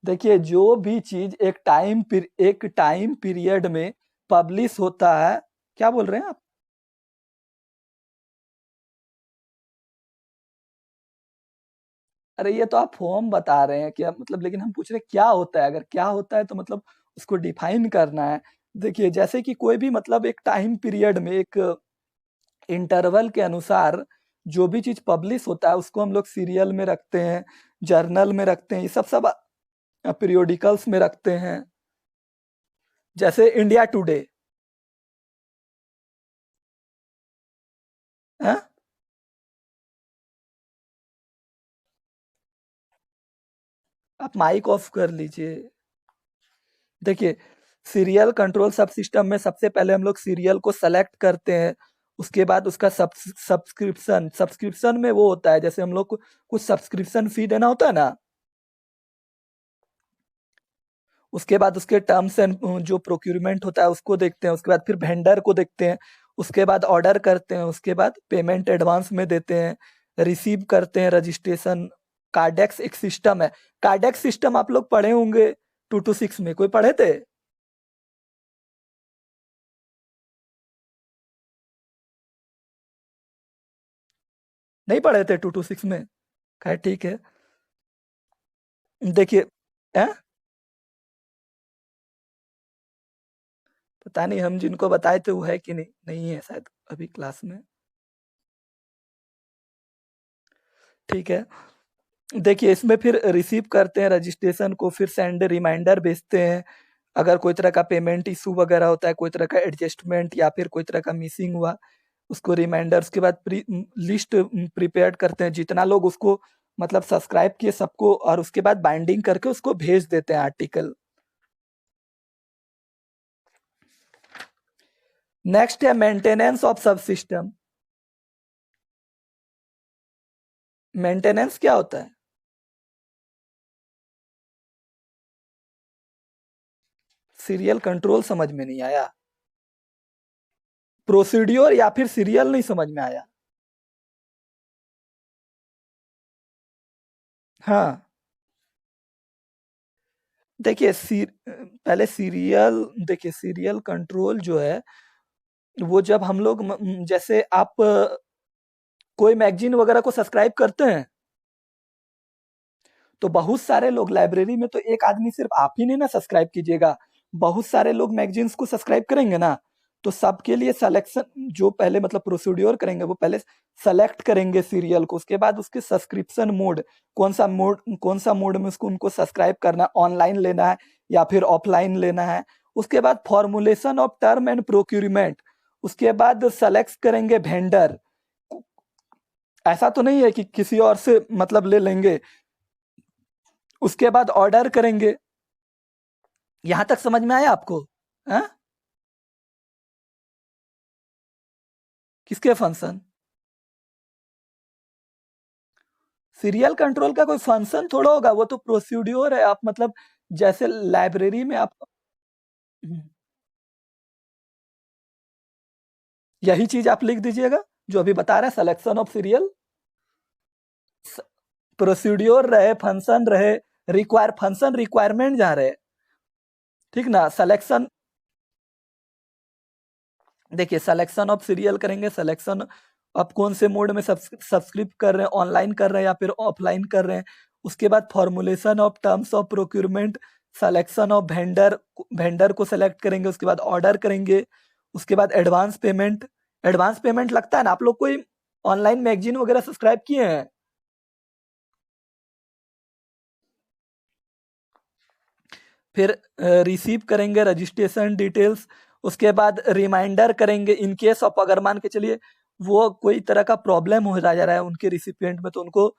[SPEAKER 1] देखिए जो भी चीज एक टाइम पीरियड में पब्लिश होता है। क्या बोल रहे हैं आप? अरे ये तो आप फॉर्म बता रहे हैं क्या मतलब, लेकिन हम पूछ रहे हैं क्या होता है। अगर क्या होता है तो मतलब उसको डिफाइन करना है। देखिए जैसे कि कोई भी मतलब एक टाइम पीरियड में एक इंटरवल के अनुसार जो भी चीज पब्लिश होता है उसको हम लोग सीरियल में रखते हैं, जर्नल में रखते हैं, ये सब सब पीरियोडिकल्स में रखते हैं। जैसे इंडिया टुडे। हाँ? आप माइक ऑफ कर लीजिए। देखिए, सीरियल कंट्रोल सब सिस्टम में सबसे पहले हम लोग सीरियल को सेलेक्ट करते हैं, उसके बाद उसका सब्सक्रिप्शन सब्सक्रिप्शन में वो होता है, जैसे हम लोग को कुछ सब्सक्रिप्शन फी देना होता है ना, उसके बाद उसके टर्म्स एंड जो प्रोक्यूरमेंट होता है उसको देखते हैं, उसके बाद फिर वेंडर को देखते हैं, उसके बाद ऑर्डर करते हैं, उसके बाद पेमेंट एडवांस में देते हैं, रिसीव करते हैं, रजिस्ट्रेशन। कार्डेक्स एक सिस्टम है, कार्डेक्स सिस्टम आप लोग पढ़े होंगे 226 में, कोई पढ़े थे? नहीं पढ़े थे 226 में? खैर ठीक है। देखिए, हैं? पता नहीं, हम जिनको बताए थे वो है कि नहीं, नहीं है शायद अभी क्लास में। ठीक है। देखिए, इसमें फिर रिसीव करते हैं रजिस्ट्रेशन को, फिर सेंड रिमाइंडर भेजते हैं। अगर कोई तरह का पेमेंट इशू वगैरह होता है, कोई तरह का एडजस्टमेंट या फिर कोई तरह का मिसिंग हुआ, उसको रिमाइंडर, उसके बाद लिस्ट प्रिपेयर करते हैं, जितना लोग उसको मतलब सब्सक्राइब किए सबको, और उसके बाद बाइंडिंग करके उसको भेज देते हैं आर्टिकल। नेक्स्ट है मेंटेनेंस ऑफ सब सिस्टम। मेंटेनेंस क्या होता है? सीरियल कंट्रोल समझ में नहीं आया? प्रोसीड्योर या फिर सीरियल नहीं समझ में आया? हाँ, देखिए पहले सीरियल, देखिए सीरियल कंट्रोल जो है, वो जब हम लोग जैसे आप कोई मैगजीन वगैरह को सब्सक्राइब करते हैं, तो बहुत सारे लोग लाइब्रेरी में, तो एक आदमी सिर्फ आप ही नहीं ना सब्सक्राइब कीजिएगा, बहुत सारे लोग मैगजीन्स को सब्सक्राइब करेंगे ना, तो सबके लिए सिलेक्शन जो पहले मतलब प्रोसीड्योर करेंगे, वो पहले सेलेक्ट करेंगे सीरियल को, उसके बाद उसके सब्सक्रिप्शन मोड, कौन सा मोड में उसको उनको सब्सक्राइब करना, ऑनलाइन लेना है या फिर ऑफलाइन लेना है, उसके बाद formulation of term and procurement, उसके बाद सेलेक्ट करेंगे वेंडर। ऐसा तो नहीं है कि किसी और से मतलब ले लेंगे, उसके बाद ऑर्डर करेंगे। यहां तक समझ में आया आपको? हाँ? किसके फंक्शन? सीरियल कंट्रोल का कोई फंक्शन थोड़ा होगा, वो तो प्रोसीड्योर है। आप मतलब जैसे लाइब्रेरी में आप, यही चीज आप लिख दीजिएगा जो अभी बता रहे हैं, सिलेक्शन ऑफ सीरियल, प्रोसीड्योर रहे, फंक्शन रहे, फंक्शन रिक्वायरमेंट जहाँ रहे, ठीक ना? सिलेक्शन, देखिए सिलेक्शन ऑफ सीरियल करेंगे, सिलेक्शन आप कौन से मोड में सब्सक्राइब कर रहे हैं, ऑनलाइन कर रहे हैं या फिर ऑफलाइन कर रहे हैं, उसके बाद formulation of terms of procurement, selection of vendor, vendor को सेलेक्ट करेंगे, उसके बाद ऑर्डर करेंगे, उसके बाद एडवांस पेमेंट। एडवांस पेमेंट लगता है ना, आप लोग कोई ऑनलाइन मैगजीन वगैरह सब्सक्राइब किए हैं? फिर रिसीव करेंगे रजिस्ट्रेशन डिटेल्स, उसके बाद रिमाइंडर करेंगे इन केस ऑफ, अगर मान के चलिए वो कोई तरह का प्रॉब्लम हो जा रहा है उनके रिसिपिएंट में, तो उनको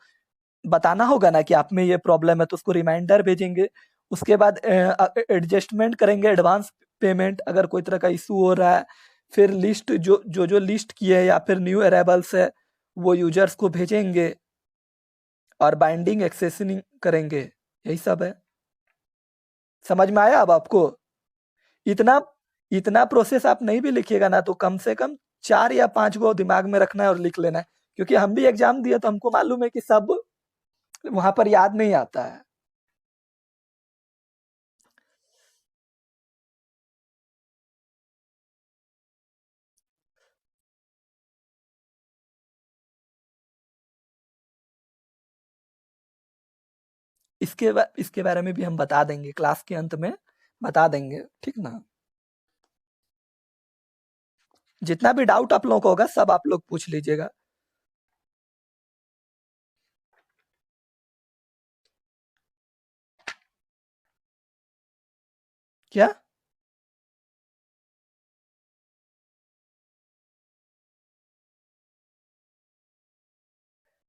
[SPEAKER 1] बताना होगा ना कि आप में ये प्रॉब्लम है, तो उसको रिमाइंडर भेजेंगे। उसके बाद एडजस्टमेंट करेंगे, एडवांस पेमेंट अगर कोई तरह का इशू हो रहा है। फिर लिस्ट जो लिस्ट की है या फिर न्यू अराइवल्स है, वो यूजर्स को भेजेंगे, और बाइंडिंग एक्सेसनिंग करेंगे। यही सब है। समझ में आया अब आपको? इतना इतना प्रोसेस आप नहीं भी लिखिएगा ना, तो कम से कम 4 या 5 गो दिमाग में रखना है और लिख लेना है, क्योंकि हम भी एग्जाम दिए तो हमको मालूम है कि सब वहां पर याद नहीं आता है। इसके बारे में भी हम बता देंगे क्लास के अंत में, बता देंगे, ठीक ना? जितना भी डाउट आप लोगों को होगा सब आप लोग पूछ लीजिएगा। क्या?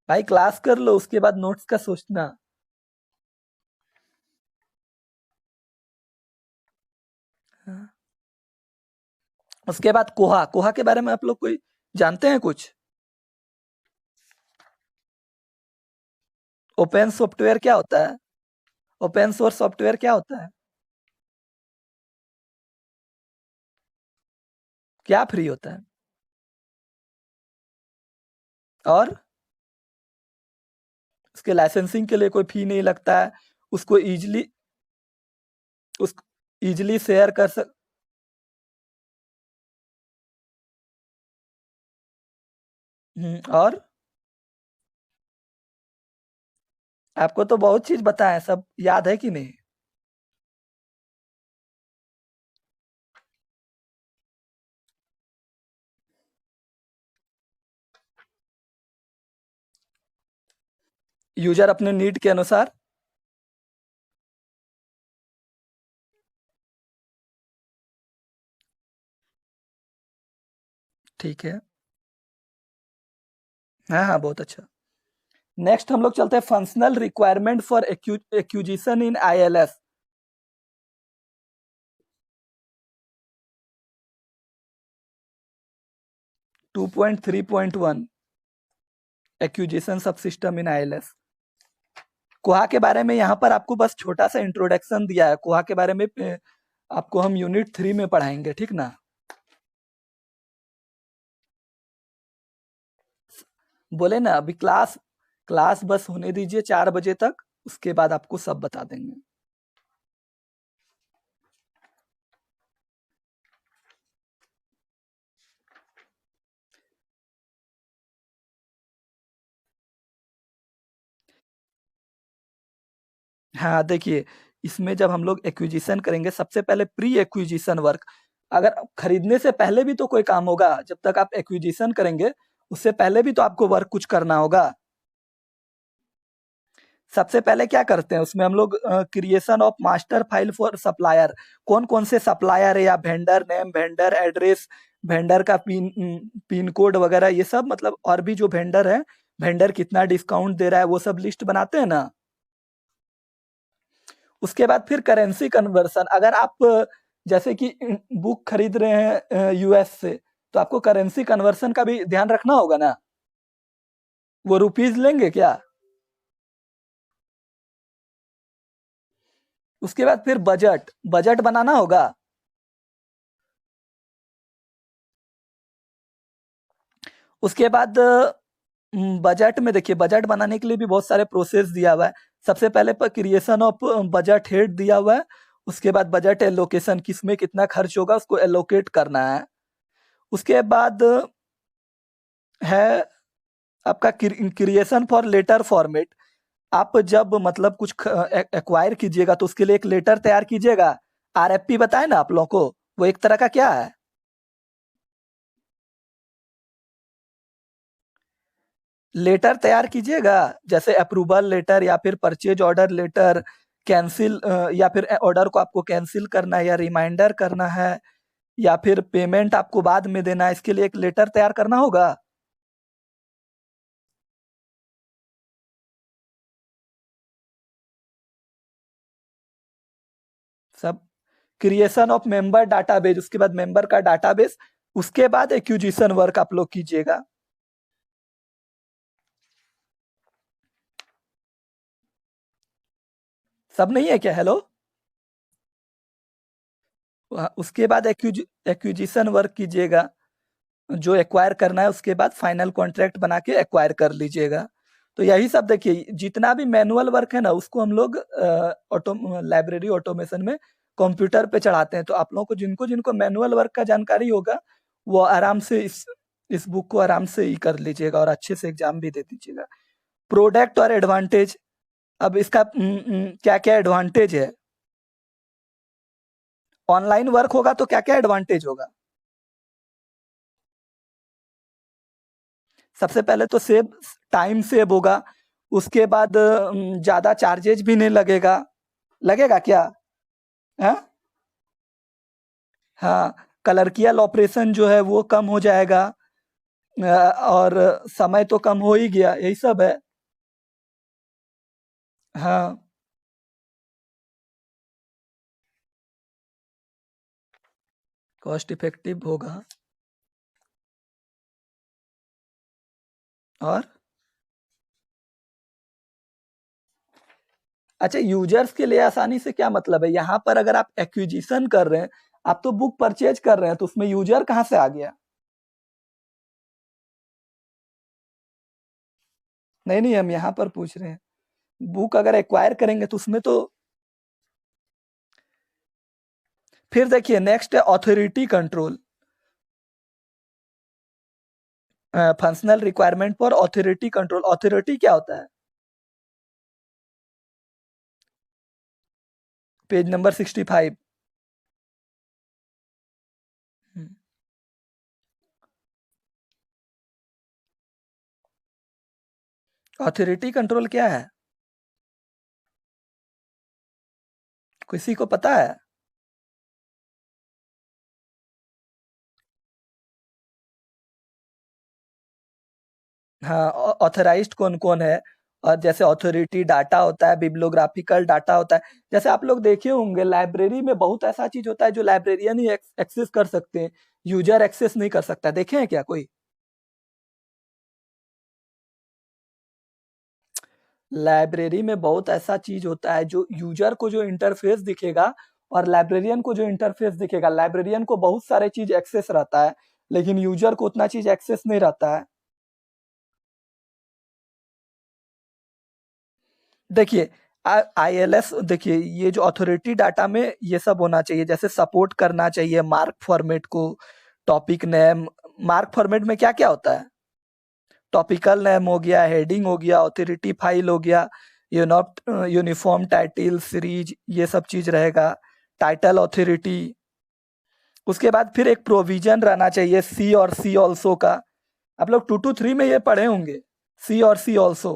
[SPEAKER 1] भाई क्लास कर लो, उसके बाद नोट्स का सोचना। उसके बाद कोहा, कोहा के बारे में आप लोग कोई जानते हैं कुछ? ओपन सॉफ्टवेयर क्या होता है? ओपन सोर्स सॉफ्टवेयर क्या होता है? क्या फ्री होता है? और उसके लाइसेंसिंग के लिए कोई फी नहीं लगता है। उसको इजीली उस इजीली शेयर कर सक और आपको तो बहुत चीज बताएं, सब याद है कि नहीं? यूजर अपने नीड के अनुसार। ठीक है। हाँ हाँ, बहुत अच्छा। नेक्स्ट हम लोग चलते हैं functional requirement for accusation in ILS. 2.3.1 accusation सब सिस्टम इन आईएलएस। कोहा के बारे में यहाँ पर आपको बस छोटा सा इंट्रोडक्शन दिया है। कोहा के बारे में आपको हम यूनिट 3 में पढ़ाएंगे, ठीक ना? बोले ना, अभी क्लास क्लास बस होने दीजिए 4 बजे तक, उसके बाद आपको सब बता देंगे। हाँ, देखिए, इसमें जब हम लोग एक्विजिशन करेंगे, सबसे पहले प्री एक्विजिशन वर्क। अगर खरीदने से पहले भी तो कोई काम होगा, जब तक आप एक्विजिशन करेंगे उससे पहले भी तो आपको वर्क कुछ करना होगा। सबसे पहले क्या करते हैं उसमें हम लोग, creation of master file for supplier. कौन कौन से सप्लायर है, या vendor name, vendor address, vendor का पिन कोड वगैरह, ये सब मतलब, और भी जो वेंडर है, वेंडर कितना डिस्काउंट दे रहा है, वो सब लिस्ट बनाते हैं ना। उसके बाद फिर करेंसी कन्वर्सन। अगर आप जैसे कि बुक खरीद रहे हैं यूएस से, तो आपको करेंसी कन्वर्सन का भी ध्यान रखना होगा ना। वो रुपीज लेंगे क्या? उसके बाद फिर बजट बजट बनाना होगा। उसके बाद बजट में देखिए, बजट बनाने के लिए भी बहुत सारे प्रोसेस दिया हुआ है। सबसे पहले पर क्रिएशन ऑफ बजट हेड दिया हुआ है। उसके बाद बजट एलोकेशन, किसमें कितना खर्च होगा उसको एलोकेट करना है। उसके बाद है आपका क्रिएशन फॉर लेटर फॉर्मेट। आप जब मतलब कुछ एक्वायर कीजिएगा तो उसके लिए एक लेटर तैयार कीजिएगा। आरएफपी बताए ना आप लोगों को, वो एक तरह का क्या है? लेटर तैयार कीजिएगा, जैसे अप्रूवल लेटर या फिर परचेज ऑर्डर लेटर, कैंसिल, या फिर ऑर्डर को आपको कैंसिल करना है या रिमाइंडर करना है, या फिर पेमेंट आपको बाद में देना है, इसके लिए एक लेटर तैयार करना होगा। सब क्रिएशन ऑफ मेंबर डाटाबेस, उसके बाद मेंबर का डाटाबेस, उसके बाद एक्यूजिशन वर्क आप लोग कीजिएगा। सब नहीं है क्या? हेलो। उसके बाद एक्विजिशन वर्क कीजिएगा, जो एक्वायर करना है, उसके बाद फाइनल कॉन्ट्रैक्ट बना के एक्वायर कर लीजिएगा। तो यही सब देखिए, जितना भी मैनुअल वर्क है ना, उसको हम लोग ऑटो लाइब्रेरी ऑटोमेशन में कंप्यूटर पे चढ़ाते हैं। तो आप लोगों को, जिनको जिनको मैनुअल वर्क का जानकारी होगा, वो आराम से इस बुक को आराम से ही कर लीजिएगा और अच्छे से एग्जाम भी दे दीजिएगा। प्रोडक्ट और एडवांटेज। अब इसका क्या क्या एडवांटेज है? ऑनलाइन वर्क होगा तो क्या क्या एडवांटेज होगा? सबसे पहले तो टाइम सेव होगा। उसके बाद ज्यादा चार्जेज भी नहीं लगेगा। लगेगा क्या? है। हाँ, कलर्कियल ऑपरेशन जो है वो कम हो जाएगा। और समय तो कम हो ही गया, यही सब है। हाँ, कॉस्ट इफेक्टिव होगा और अच्छा, यूजर्स के लिए आसानी से क्या मतलब है? यहाँ पर अगर आप एक्विजिशन कर रहे हैं, आप तो बुक परचेज कर रहे हैं, तो उसमें यूजर कहाँ से आ गया? नहीं नहीं, हम यहाँ पर पूछ रहे हैं, बुक अगर एक्वायर करेंगे तो उसमें तो फिर देखिए नेक्स्ट है authority control, functional requirement for authority control. Authority क्या होता है? Page number 65। ऑथोरिटी कंट्रोल क्या है, किसी को पता है? हाँ, ऑथराइज्ड कौन कौन है? और जैसे ऑथोरिटी डाटा होता है, बिब्लियोग्राफिकल डाटा होता है। जैसे आप लोग देखे होंगे लाइब्रेरी में बहुत ऐसा चीज होता है जो लाइब्रेरियन ही एक्सेस कर सकते हैं, यूजर एक्सेस नहीं कर सकता। देखे हैं क्या कोई? लाइब्रेरी में बहुत ऐसा चीज होता है जो यूजर को जो इंटरफेस दिखेगा और लाइब्रेरियन को जो इंटरफेस दिखेगा, लाइब्रेरियन को बहुत सारे चीज एक्सेस रहता है लेकिन यूजर को उतना चीज एक्सेस नहीं रहता है। देखिए आईएलएस, देखिए ये जो अथॉरिटी डाटा में ये सब होना चाहिए, जैसे सपोर्ट करना चाहिए मार्क फॉर्मेट को, टॉपिक नेम। मार्क फॉर्मेट में क्या क्या होता है? टॉपिकल नेम हो गया, हेडिंग हो गया, ऑथोरिटी फाइल हो गया, यूनिफॉर्म टाइटल सीरीज, ये सब चीज रहेगा, टाइटल ऑथोरिटी। उसके बाद फिर एक प्रोविजन रहना चाहिए सी और सी ऑल्सो का। आप लोग 2 to 3 में ये पढ़े होंगे, सी और सी ऑल्सो।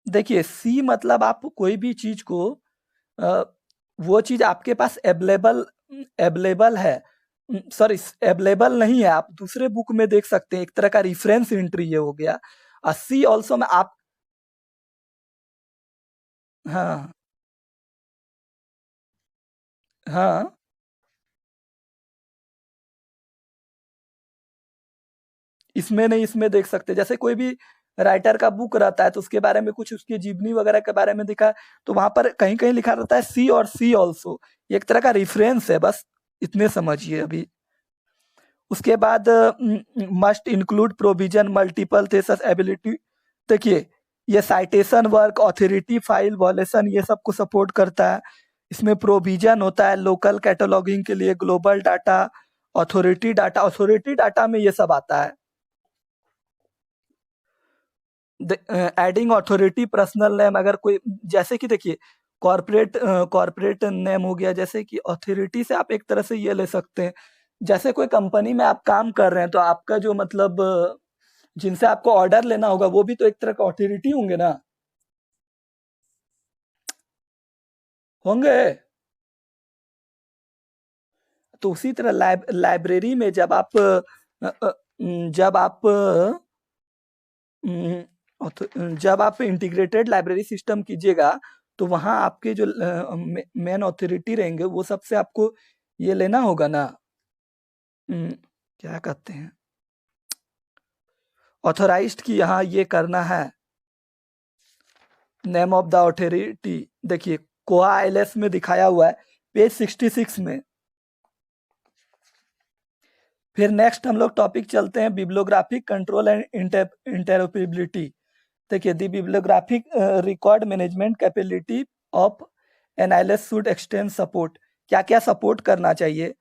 [SPEAKER 1] देखिए सी मतलब आप कोई भी चीज को अ, वो चीज आपके पास अवेलेबल अवेलेबल है, सॉरी अवेलेबल नहीं है, आप दूसरे बुक में देख सकते हैं, एक तरह का रिफरेंस एंट्री ये हो गया। सी ऑल्सो में आप, हाँ हाँ, इसमें नहीं, इसमें देख सकते हैं। जैसे कोई भी राइटर का बुक रहता है तो उसके बारे में कुछ उसकी जीवनी वगैरह के बारे में दिखा है, तो वहां पर कहीं कहीं लिखा रहता है सी और सी ऑल्सो, ये एक तरह का रिफरेंस है, बस इतने समझिए अभी। उसके बाद must include provision multiple thesis ability. देखिए ये साइटेशन वर्क, ऑथोरिटी फाइल वॉलेशन, ये सब को सपोर्ट करता है। इसमें प्रोविजन होता है लोकल कैटलॉगिंग के लिए, global data, authority data. Authority data में ये सब आता है। एडिंग ऑथोरिटी पर्सनल नेम, अगर कोई, जैसे कि देखिए कॉर्पोरेट नेम हो गया, जैसे कि ऑथोरिटी से आप एक तरह से ये ले सकते हैं, जैसे कोई कंपनी में आप काम कर रहे हैं तो आपका जो मतलब जिनसे आपको ऑर्डर लेना होगा वो भी तो एक तरह का ऑथोरिटी होंगे ना, होंगे। तो उसी तरह लाइब्रेरी में जब आप जब आप इंटीग्रेटेड लाइब्रेरी सिस्टम कीजिएगा तो वहां आपके जो मेन ऑथोरिटी रहेंगे वो सबसे आपको ये लेना होगा ना, क्या कहते हैं, ऑथोराइज्ड की यहाँ ये करना है, नेम ऑफ द ऑथोरिटी। देखिए कोआ आईएलएस में दिखाया हुआ है पेज 66 में। फिर नेक्स्ट हम लोग टॉपिक चलते हैं बिब्लियोग्राफिक कंट्रोल एंड इंटरऑपरेबिलिटी। देखिए the bibliographic record management capability of analysis should extend support. क्या क्या सपोर्ट करना चाहिए?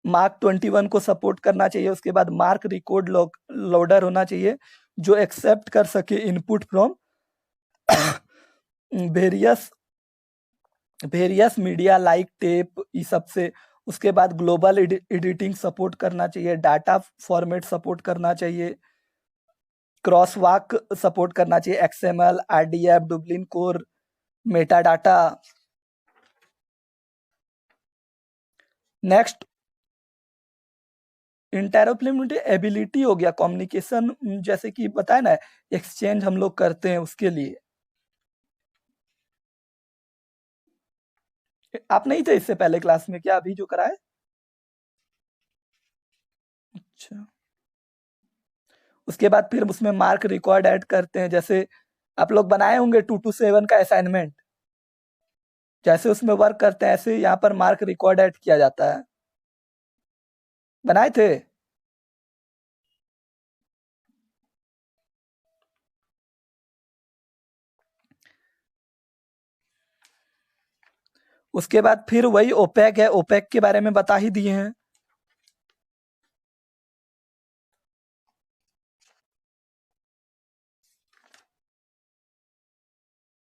[SPEAKER 1] मार्क 21 को सपोर्ट करना चाहिए। उसके बाद मार्क रिकॉर्ड लोडर होना चाहिए जो एक्सेप्ट कर सके input from various various media like tape, इस सब से। उसके बाद ग्लोबल एडिटिंग सपोर्ट करना चाहिए, डाटा फॉर्मेट सपोर्ट करना चाहिए, क्रॉस वॉक सपोर्ट करना चाहिए, XML, RDF, Dublin Core, meta data. Next interoperability ability हो गया, कम्युनिकेशन जैसे कि बताए ना, एक्सचेंज हम लोग करते हैं उसके लिए। आप नहीं थे इससे पहले क्लास में क्या, अभी जो कराए? अच्छा, उसके बाद फिर उसमें मार्क रिकॉर्ड ऐड करते हैं, जैसे आप लोग बनाए होंगे 2 to 7 का असाइनमेंट, जैसे उसमें वर्क करते हैं ऐसे यहाँ पर मार्क रिकॉर्ड ऐड किया जाता है। बनाए थे? उसके बाद फिर वही ओपेक है, ओपेक के बारे में बता ही दिए हैं।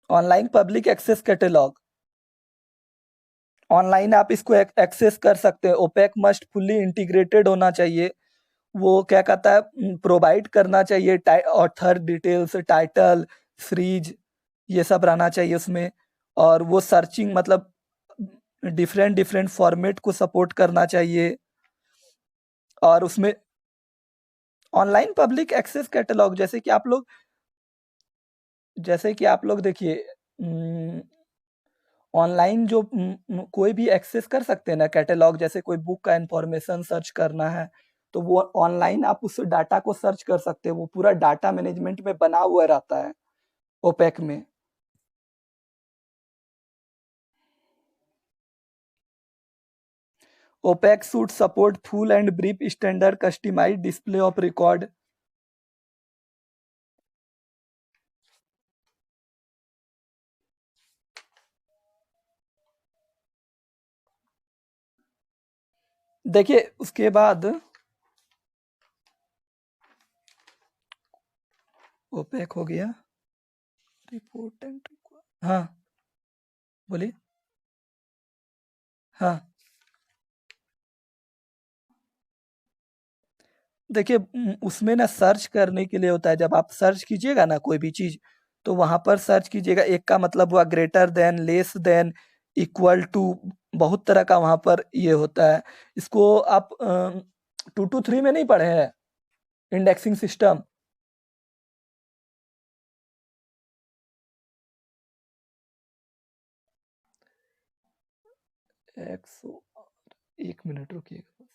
[SPEAKER 1] Online public access catalogue, online आप इसको एक्सेस कर सकते हैं। ओपेक मस्ट फुल्ली इंटीग्रेटेड होना चाहिए। वो क्या कहता है, प्रोवाइड करना चाहिए ऑथर डिटेल्स, टाइटल, सीरीज, ये सब रहना चाहिए उसमें। और वो सर्चिंग मतलब डिफरेंट डिफरेंट फॉर्मेट को सपोर्ट करना चाहिए। और उसमें ऑनलाइन पब्लिक एक्सेस कैटलॉग जैसे कि आप लोग देखिए, ऑनलाइन जो कोई भी एक्सेस कर सकते हैं ना कैटलॉग, जैसे कोई बुक का इंफॉर्मेशन सर्च करना है तो वो ऑनलाइन आप उस डाटा को सर्च कर सकते हैं। वो पूरा डाटा मैनेजमेंट में बना हुआ रहता है ओपेक में। OPEC should support full and brief standard customized display of record. देखिए उसके बाद ओपेक हो गया, रिपोर्ट एंड, हाँ बोलिए। हाँ देखिए, उसमें ना सर्च करने के लिए होता है। जब आप सर्च कीजिएगा ना कोई भी चीज, तो वहां पर सर्च कीजिएगा। एक का मतलब हुआ greater than, less than, equal to, बहुत तरह का वहां पर ये होता है। इसको आप 2 to 3 में नहीं पढ़े हैं, इंडेक्सिंग सिस्टम? एक मिनट रुकिएगा।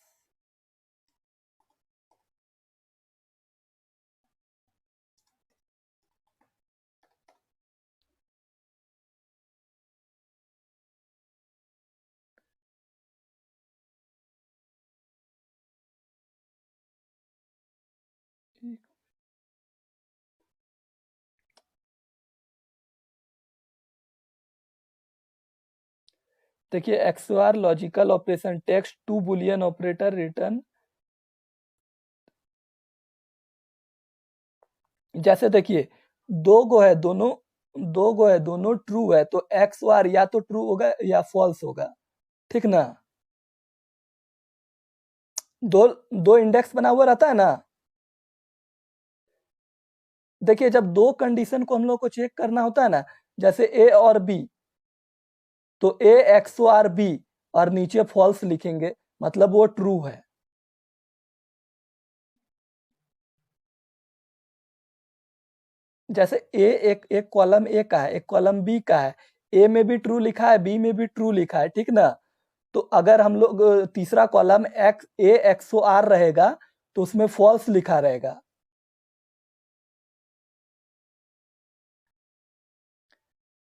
[SPEAKER 1] देखिए XOR logical operation, text to boolean operator return. जैसे देखिए, दो गो है, दोनों ट्रू है, तो XOR या तो ट्रू होगा या फॉल्स होगा, ठीक ना? दो दो इंडेक्स बना हुआ रहता है ना। देखिए जब दो कंडीशन को हम लोग को चेक करना होता है ना, जैसे A और B, तो A XOR B और नीचे फॉल्स लिखेंगे, मतलब वो ट्रू है। जैसे ए एक कॉलम ए का है, एक कॉलम बी का है, ए में भी ट्रू लिखा है, बी में भी ट्रू लिखा है, ठीक ना? तो अगर हम लोग तीसरा कॉलम XOR रहेगा तो उसमें फॉल्स लिखा रहेगा।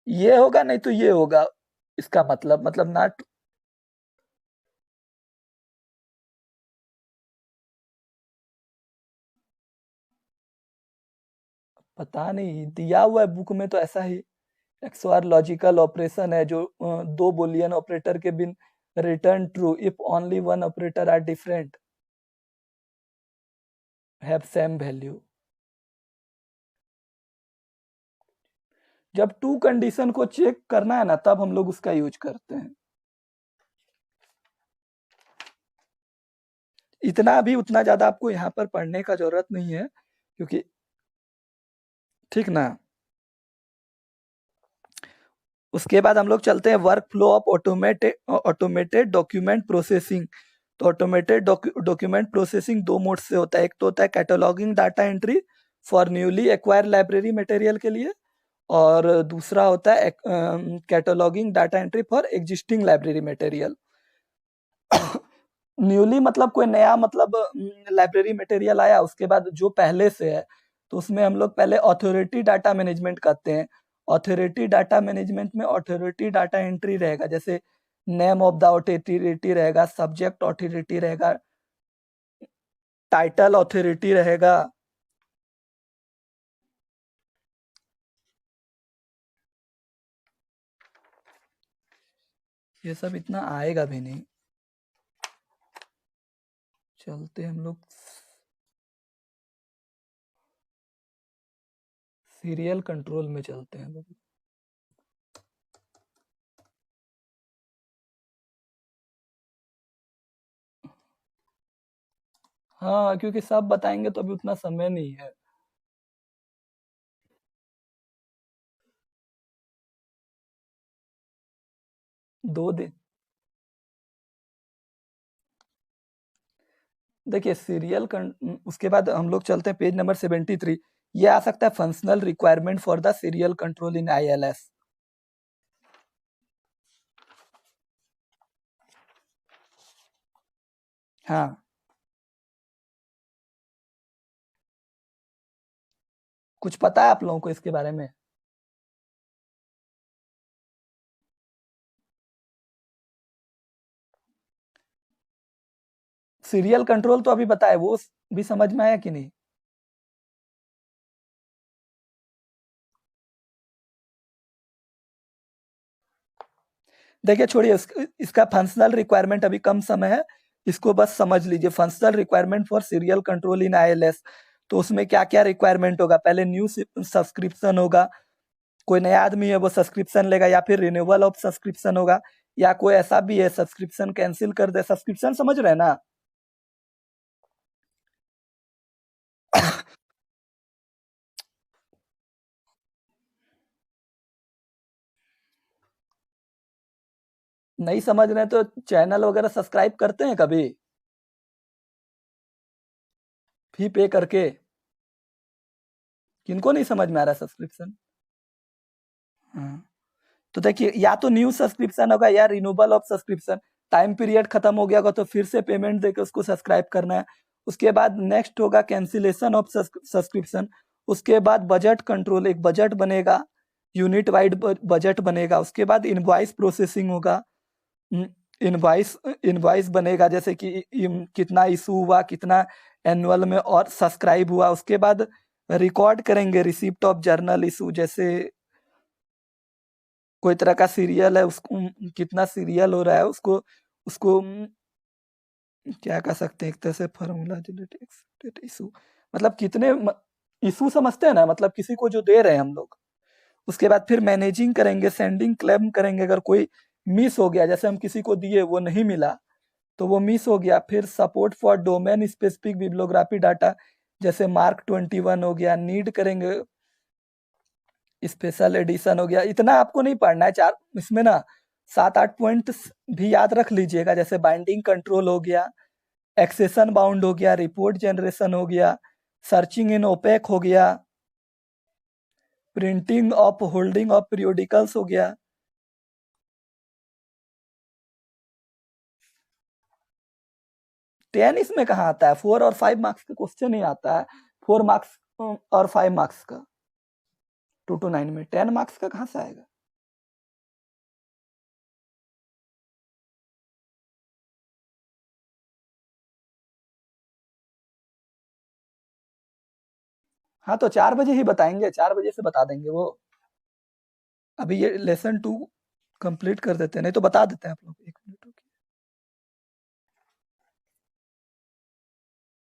[SPEAKER 1] ये होगा नहीं तो ये होगा, इसका मतलब ना। पता नहीं, दिया हुआ है बुक में तो ऐसा ही। XOR लॉजिकल ऑपरेशन है जो दो बुलियन ऑपरेटर के बिन return true if only one operator are different, have same value. जब टू कंडीशन को चेक करना है ना, तब हम लोग उसका यूज करते हैं। इतना भी उतना ज्यादा आपको यहाँ पर पढ़ने का जरूरत नहीं है, क्योंकि ठीक ना। उसके बाद हम लोग चलते हैं work flow of automated document processing. तो ऑटोमेटेड डॉक्यूमेंट प्रोसेसिंग दो मोड से होता है, एक तो होता है cataloguing data entry for newly acquire library material के लिए, और दूसरा होता है cataloguing data entry for existing library material. Newly मतलब कोई नया, मतलब लाइब्रेरी मटेरियल आया, उसके बाद जो पहले से है तो उसमें हम लोग पहले ऑथोरिटी डाटा मैनेजमेंट करते हैं। ऑथोरिटी डाटा मैनेजमेंट में ऑथोरिटी डाटा एंट्री रहेगा, जैसे नेम ऑफ द ऑथोरिटी रहेगा, सब्जेक्ट ऑथोरिटी रहेगा, टाइटल ऑथोरिटी रहेगा। ये सब इतना आएगा भी नहीं। चलते हम लोग सीरियल कंट्रोल में चलते हैं लोग। हाँ, क्योंकि सब बताएंगे तो अभी उतना समय नहीं है। दो दिन। देखिए सीरियल उसके बाद हम लोग चलते हैं पेज नंबर 73। ये आ सकता है functional requirement for the serial control in ILS। हाँ, कुछ पता है आप लोगों को इसके बारे में? सीरियल कंट्रोल तो अभी बताए, वो भी समझ में आया कि नहीं? देखिए छोड़िए, इसका फंक्शनल रिक्वायरमेंट अभी कम समय है, इसको बस समझ लीजिए। Functional requirement for serial control in ILS, तो उसमें क्या क्या रिक्वायरमेंट होगा? पहले न्यू सब्सक्रिप्शन होगा, कोई नया आदमी है वो सब्सक्रिप्शन लेगा, या फिर रिन्यूअल ऑफ सब्सक्रिप्शन होगा, या कोई ऐसा भी है सब्सक्रिप्शन कैंसिल कर दे। सब्सक्रिप्शन समझ रहे हैं ना? नहीं समझ रहे हैं तो चैनल वगैरह सब्सक्राइब करते हैं कभी, फी पे करके? किनको नहीं समझ में आ रहा सब्सक्रिप्शन? हाँ, तो देखिए या तो न्यू सब्सक्रिप्शन होगा या renewal of subscription. Time period खत्म हो गया होगा तो फिर से पेमेंट देकर उसको सब्सक्राइब करना है। उसके बाद नेक्स्ट होगा कैंसिलेशन ऑफ सब्सक्रिप्शन। उसके बाद बजट कंट्रोल, एक बजट बनेगा, यूनिट वाइड बजट बनेगा। उसके बाद इनवॉइस प्रोसेसिंग होगा, इनवॉइस इनवॉइस बनेगा, जैसे कि कितना इशू हुआ, कितना एनुअल में और सब्सक्राइब हुआ। उसके बाद रिकॉर्ड करेंगे रिसिप्ट ऑफ जर्नल इशू, जैसे कोई तरह का सीरियल है, उसको कितना सीरियल हो रहा है, उसको उसको क्या कह सकते हैं, एक तरह से फार्मूला जनरेटेड इशू, मतलब कितने इशू समझते हैं ना, मतलब किसी को जो दे रहे हैं हम लोग। उसके बाद फिर मैनेजिंग करेंगे, सेंडिंग क्लेम करेंगे, अगर कोई मिस हो गया, जैसे हम किसी को दिए वो नहीं मिला तो वो मिस हो गया। फिर support for domain specific bibliography data, जैसे मार्क 21 हो गया, नीड करेंगे। स्पेशल एडिशन हो गया। इतना आपको नहीं पढ़ना है, चार इसमें ना 7-8 पॉइंट भी याद रख लीजिएगा, जैसे बाइंडिंग कंट्रोल हो गया, एक्सेशन बाउंड हो गया, रिपोर्ट जनरेशन हो गया, सर्चिंग इन ओपेक हो गया, printing of holding of periodicals हो गया। टेन इसमें कहाँ आता है? 4 और 5 मार्क्स का क्वेश्चन ही आता है, 4 मार्क्स और 5 मार्क्स का। 2 to 9 में 10 मार्क्स का कहाँ से आएगा? हाँ, तो 4 बजे ही बताएंगे, 4 बजे से बता देंगे वो। अभी ये लेसन 2 कंप्लीट कर देते हैं, नहीं तो बता देते हैं आप लोग।